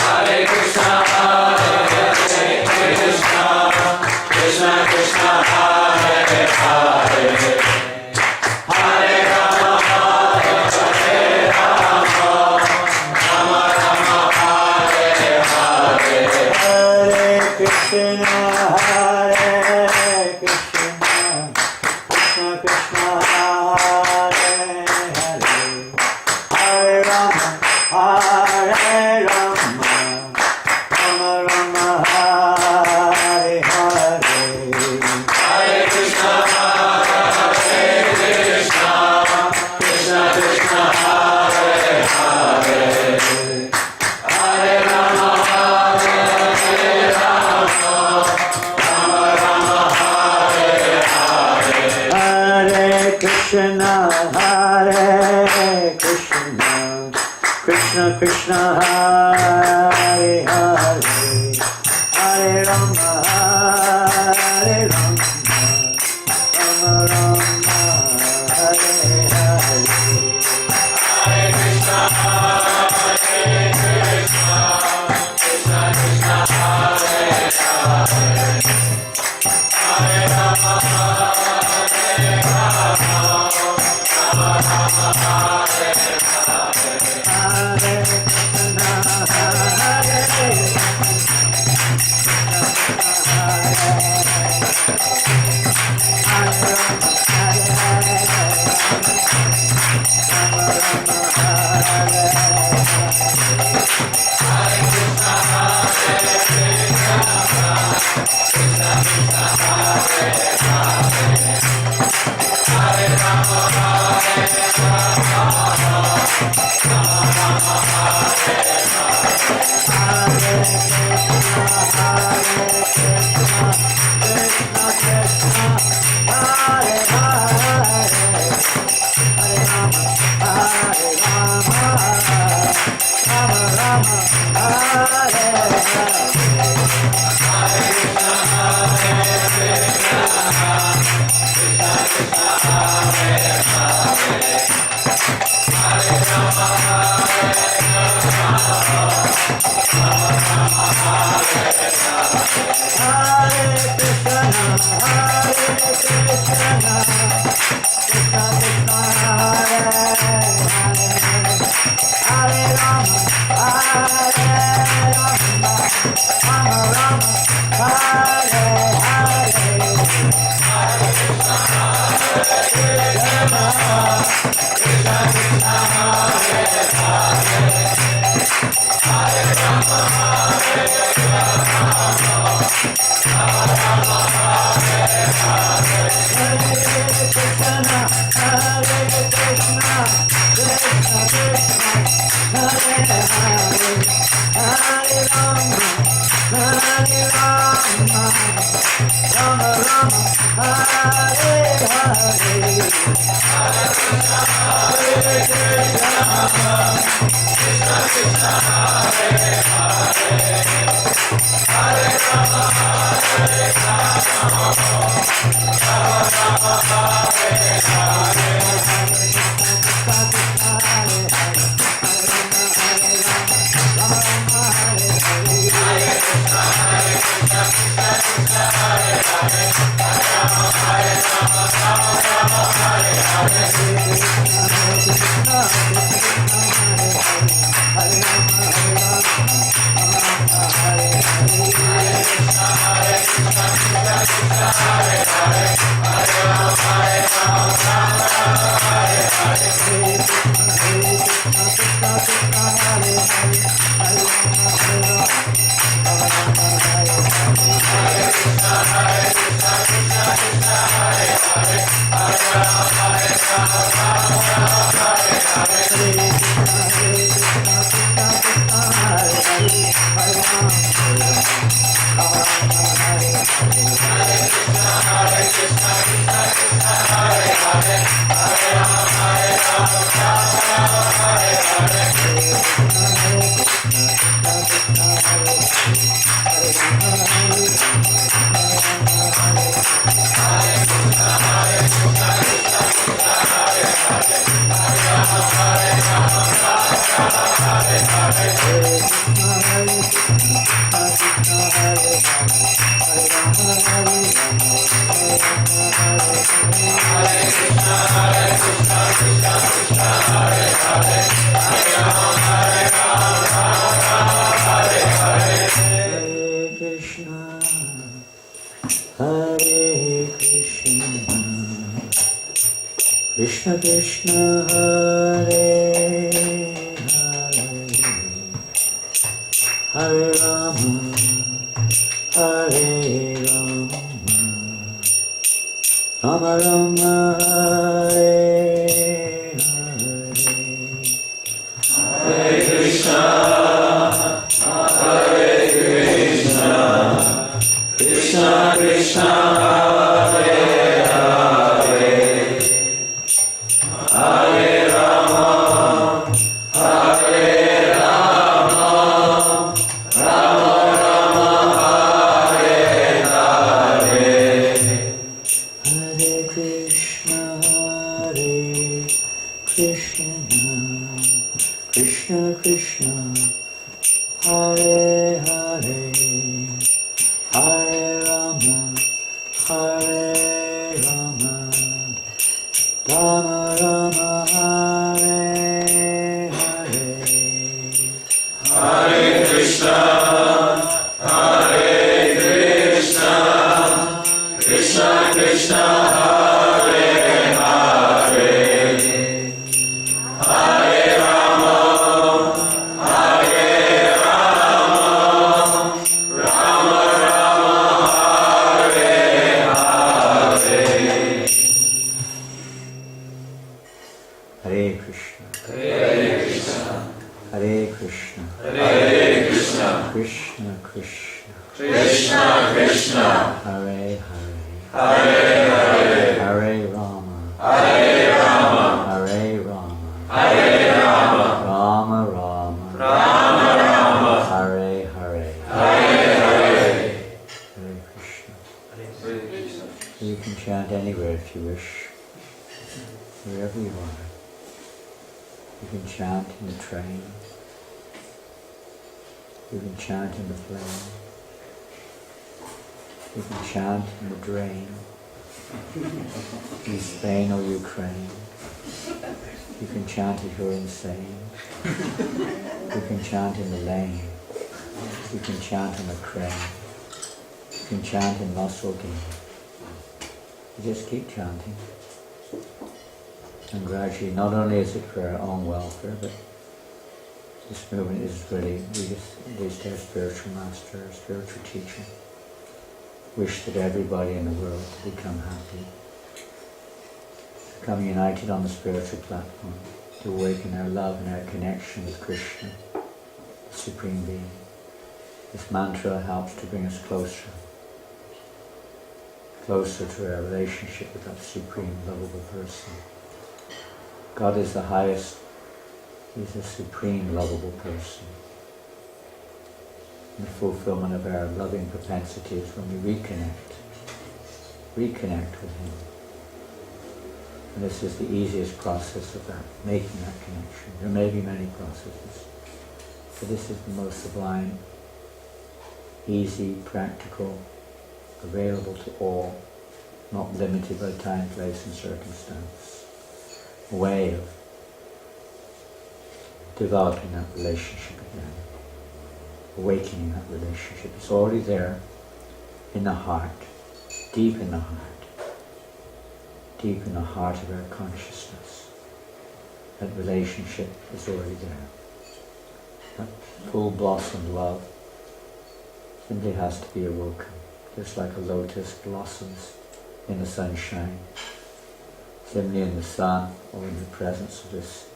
Hare Krishna Hare Krishna Krishna Krishna Hare Hare Hare Rama Hare Rama Rama Rama Hare Hare Hare Krishna Hare Krishna Krishna Krishna Hare Hare Rama Hare Rama Rama Rama Hare Hare Krishna Hare Krishna Krishna Krishna Hare Hare Hare Rama Hare Rama Rama Rama Hare Hare Hare Krishna Hare Krishna Krishna Krishna Hare Hare Hare Rama Hare Rama Rama Rama Hare Hare Hare Krishna Hare Krishna Krishna Krishna Hare Hare Hare Rama Hare Rama Rama Rama Hare Hare Hare Krishna Hare Krishna Krishna Krishna Hare Hare Hare Rama Hare Rama Rama Rama Hare Hare Hare Krishna Hare Krishna Krishna Krishna Hare Hare Hare Krishna Krishna Hare Hare Hare Rama Hare Rama Rama Rama Hare Hare Hare Krishna Hare Krishna Krishna Krishna Hare Krishna, Hare Krishna, Krishna Krishna, Krishna Krishna, Hare Hare, Hare Hare, Hare Rama, Hare Rama, Hare Rama, Hare Rama, Rama Rama, Rama Rama, Hare Hare, Hare Hare. Hare Krishna. Hare Krishna. You can chant anywhere if you wish, wherever you are. You can chant in the train. You can chant in the plane. You can chant in the drain. In Spain or Ukraine. You can chant if you're insane. You can chant in the lane. You can chant on a crane. You can chant in muscle game. You just keep chanting. And gradually, not only is it for our own welfare, but this movement is really, we just our spiritual master, our spiritual teacher. Wish that everybody in the world to become happy, become united on the spiritual platform, to awaken our love and our connection with Krishna, the Supreme Being. This mantra helps to bring us closer to our relationship with that Supreme Lovable Person. God is the highest, He's the Supreme Lovable Person. And the fulfillment of our loving propensity is when we reconnect with Him. And this is the easiest process of that, making that connection. There may be many processes, but this is the most sublime, easy, practical, available to all, not limited by time, place and circumstance. Way of developing that relationship again, awakening that relationship. It's already there in the heart, deep in the heart of our consciousness. That relationship is already there. That full blossomed love simply has to be awoken, just like a lotus blossoms in the sunshine. Similarly in the sun, or in the presence of this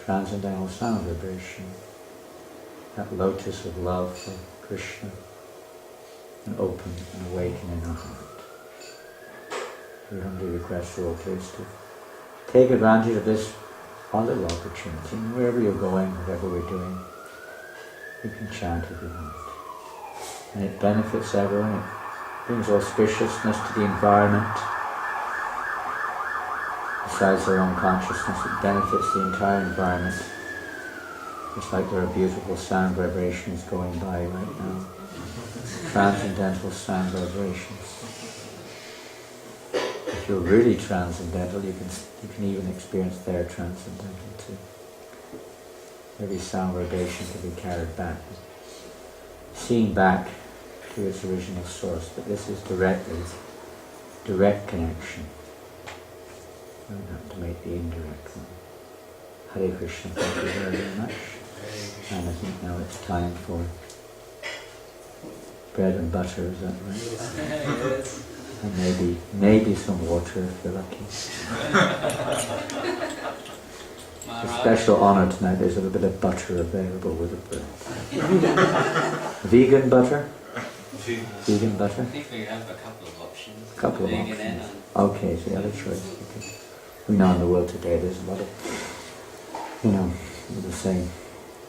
transcendental sound vibration, that lotus of love for Krishna, and open and awaken in our heart. We humbly request you all please to take advantage of this wonderful opportunity, and wherever you're going, whatever we're doing, you can chant if you want. And it benefits everyone, it brings auspiciousness to the environment. Besides our own consciousness, it benefits the entire environment. Just like there are beautiful sound vibrations going by right now. Transcendental sound vibrations. If you're really transcendental, you can even experience their transcendental too. Every sound vibration can be carried back, seen back to its original source, but this is direct connection. You don't have to make the indirect one. Hare Krishna, thank you very, very much. And I think now it's time for bread and butter, is that right? Yes. And maybe some water if you're lucky. A special honour tonight, there's a little bit of butter available with the bread. Vegan butter? Vegan butter? I think we have a couple of options. Couple of Vegan options. and Okay, so the other choice. Okay. We know in the world today there's a lot of, the same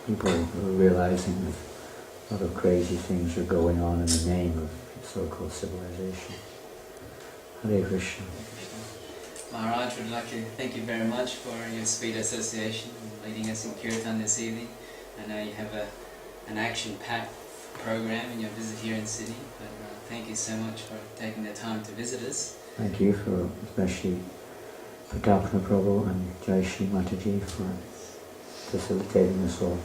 people are realizing that a lot of crazy things are going on in the name of so-called civilization. Hare Krishna. Maharaj, would like to thank you very much for your sweet association and leading us in Kirtan this evening. I know you have an action-packed program in your visit here in Sydney, but thank you so much for taking the time to visit us. Thank you for, especially Pratapana Prabhu and Jayashri Mataji for facilitating us all.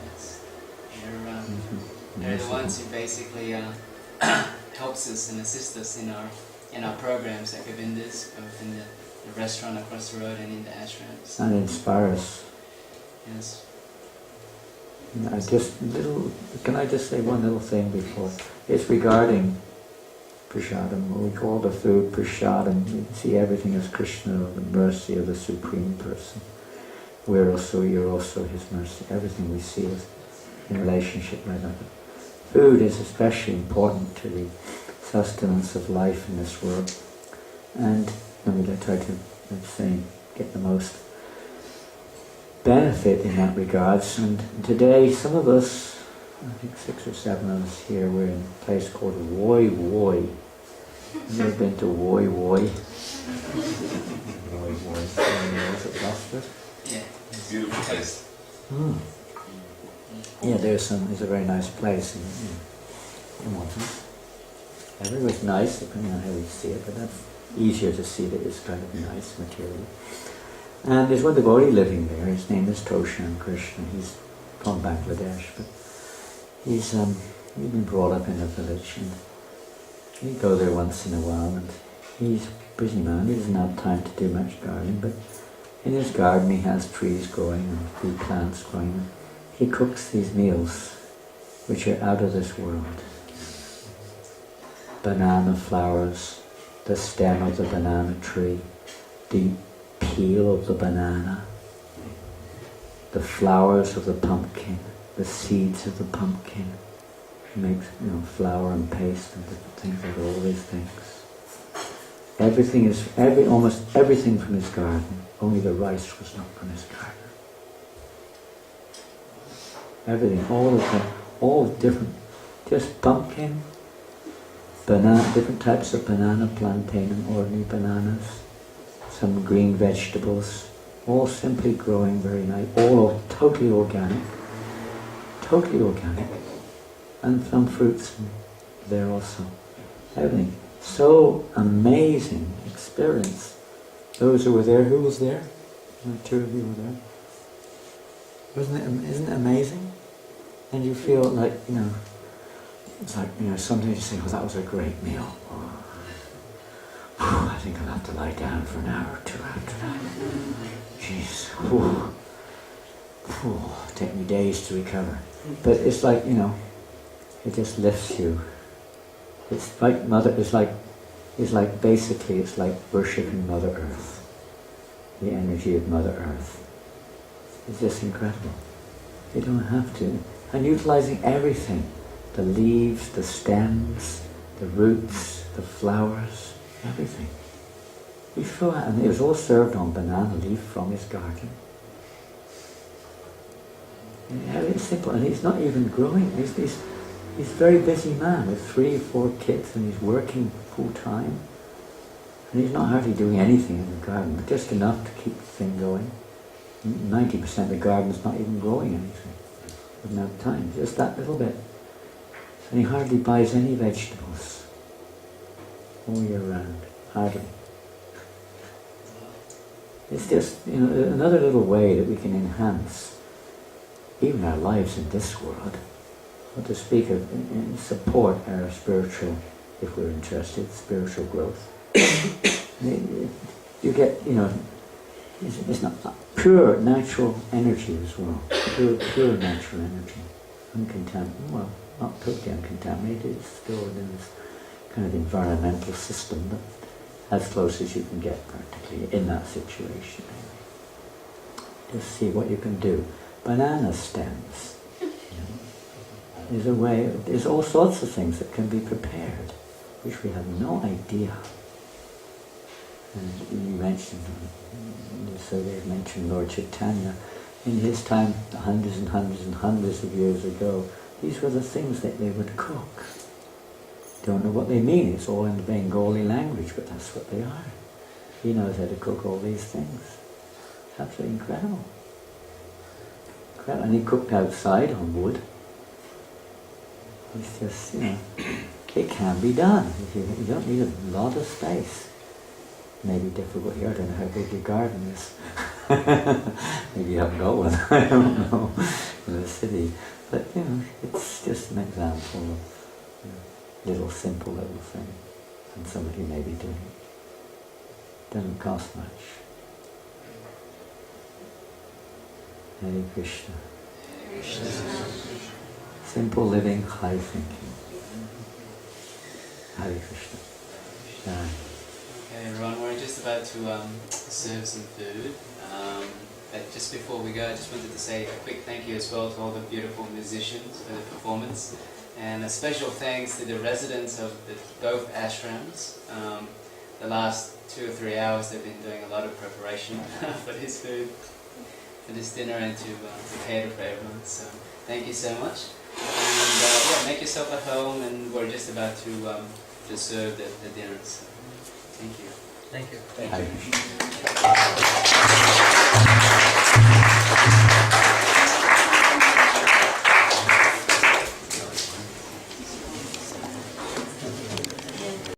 Absolutely. They're the ones who basically helps us and assists us in our programs at Govindas, both in the restaurant across the road and in the ashrams. And inspire us. Yes. Can I just say one little thing before? It's regarding prasadam. We call the food prasadam. You can see everything as Krishna, the mercy of the Supreme Person. you're also His mercy. Everything we see is in relationship with other. Food is especially important to the sustenance of life in this world, and we try to, let's say, get the most benefit in that regards. And today, some of us, I think 6 or 7 of us here, we're in a place called Woi Woi. Have you ever been to Woi Woi? Woi Woi. Is it Gloucester? Yeah. Beautiful place. Yeah, it's a very nice place in Walton. Everywhere's nice, depending on how we see it, but that's easier to see that it's kind of nice material. And there's one devotee living there. His name is Toshan Krishna. He's from Bangladesh, but he's been brought up in a village, and he'd go there once in a while. And he's a busy man. He doesn't have time to do much gardening, but in his garden he has trees growing and food plants growing. And he cooks these meals, which are out of this world. Banana flowers, the stem of the banana tree, the peel of the banana, the flowers of the pumpkin, the seeds of the pumpkin. He makes, flour and paste and different things like all these things. Everything is, almost everything from his garden. Only the rice was not from his garden. Everything, all different, just pumpkin, banana, different types of banana, plantain and ordinary bananas, some green vegetables, all simply growing very nice, all totally organic, and some fruits there also. Everything. So amazing experience. Those who were there, who was there? 2 of you were there. Isn't it amazing? And you feel like, it's like, sometimes you say, oh, that was a great meal. I think I'll have to lie down for an hour or 2 after that. Jeez. Take me days to recover. But it's like, it just lifts you. It's like basically worshipping Mother Earth. The energy of Mother Earth. It's just incredible. You don't have to. And utilizing everything. The leaves, the stems, the roots, the flowers, everything. We throw out, and it was all served on banana leaf from his garden. It's simple, and he's not even growing. He's a very busy man with 3 or 4 kids, and he's working full time. And he's not hardly doing anything in the garden, but just enough to keep the thing going. 90% of the garden's not even growing anything. Doesn't have time, just that little bit. And he hardly buys any vegetables all year round, hardly. It's just, another little way that we can enhance even our lives in this world, or to speak of, and support our spiritual, if we're interested, spiritual growth. You get, it's not pure natural energy as well, pure natural energy, uncontaminated, well, not totally uncontaminated, it's still within this kind of environmental system, but as close as you can get practically in that situation. Just see what you can do. Banana stems. There's all sorts of things that can be prepared, which we have no idea. And you mentioned, so they mentioned Lord Chaitanya. In his time, hundreds and hundreds and hundreds of years ago, these were the things that they would cook. Don't know what they mean, it's all in the Bengali language, but that's what they are. He knows how to cook all these things. It's absolutely incredible. And he cooked outside on wood. It's just, it can be done. You don't need a lot of space. Maybe difficult here, I don't know how big your garden is. Maybe you haven't got one, I don't know, in the city. But, it's just an example of simple little thing, and somebody may be doing it. Doesn't cost much. Hare Krishna. Simple living, high thinking. Hare Krishna. Okay, everyone, we're just about to serve some food. But just before we go, I just wanted to say a quick thank you as well to all the beautiful musicians for the performance. And a special thanks to the residents of the GovindasAshrams. The last 2 or 3 hours they've been doing a lot of preparation for this food, for this dinner, and to prepare it for everyone. So thank you so much. And yeah, make yourself at home, and we're just about to serve the dinner. So thank you. Thank you. Thank you.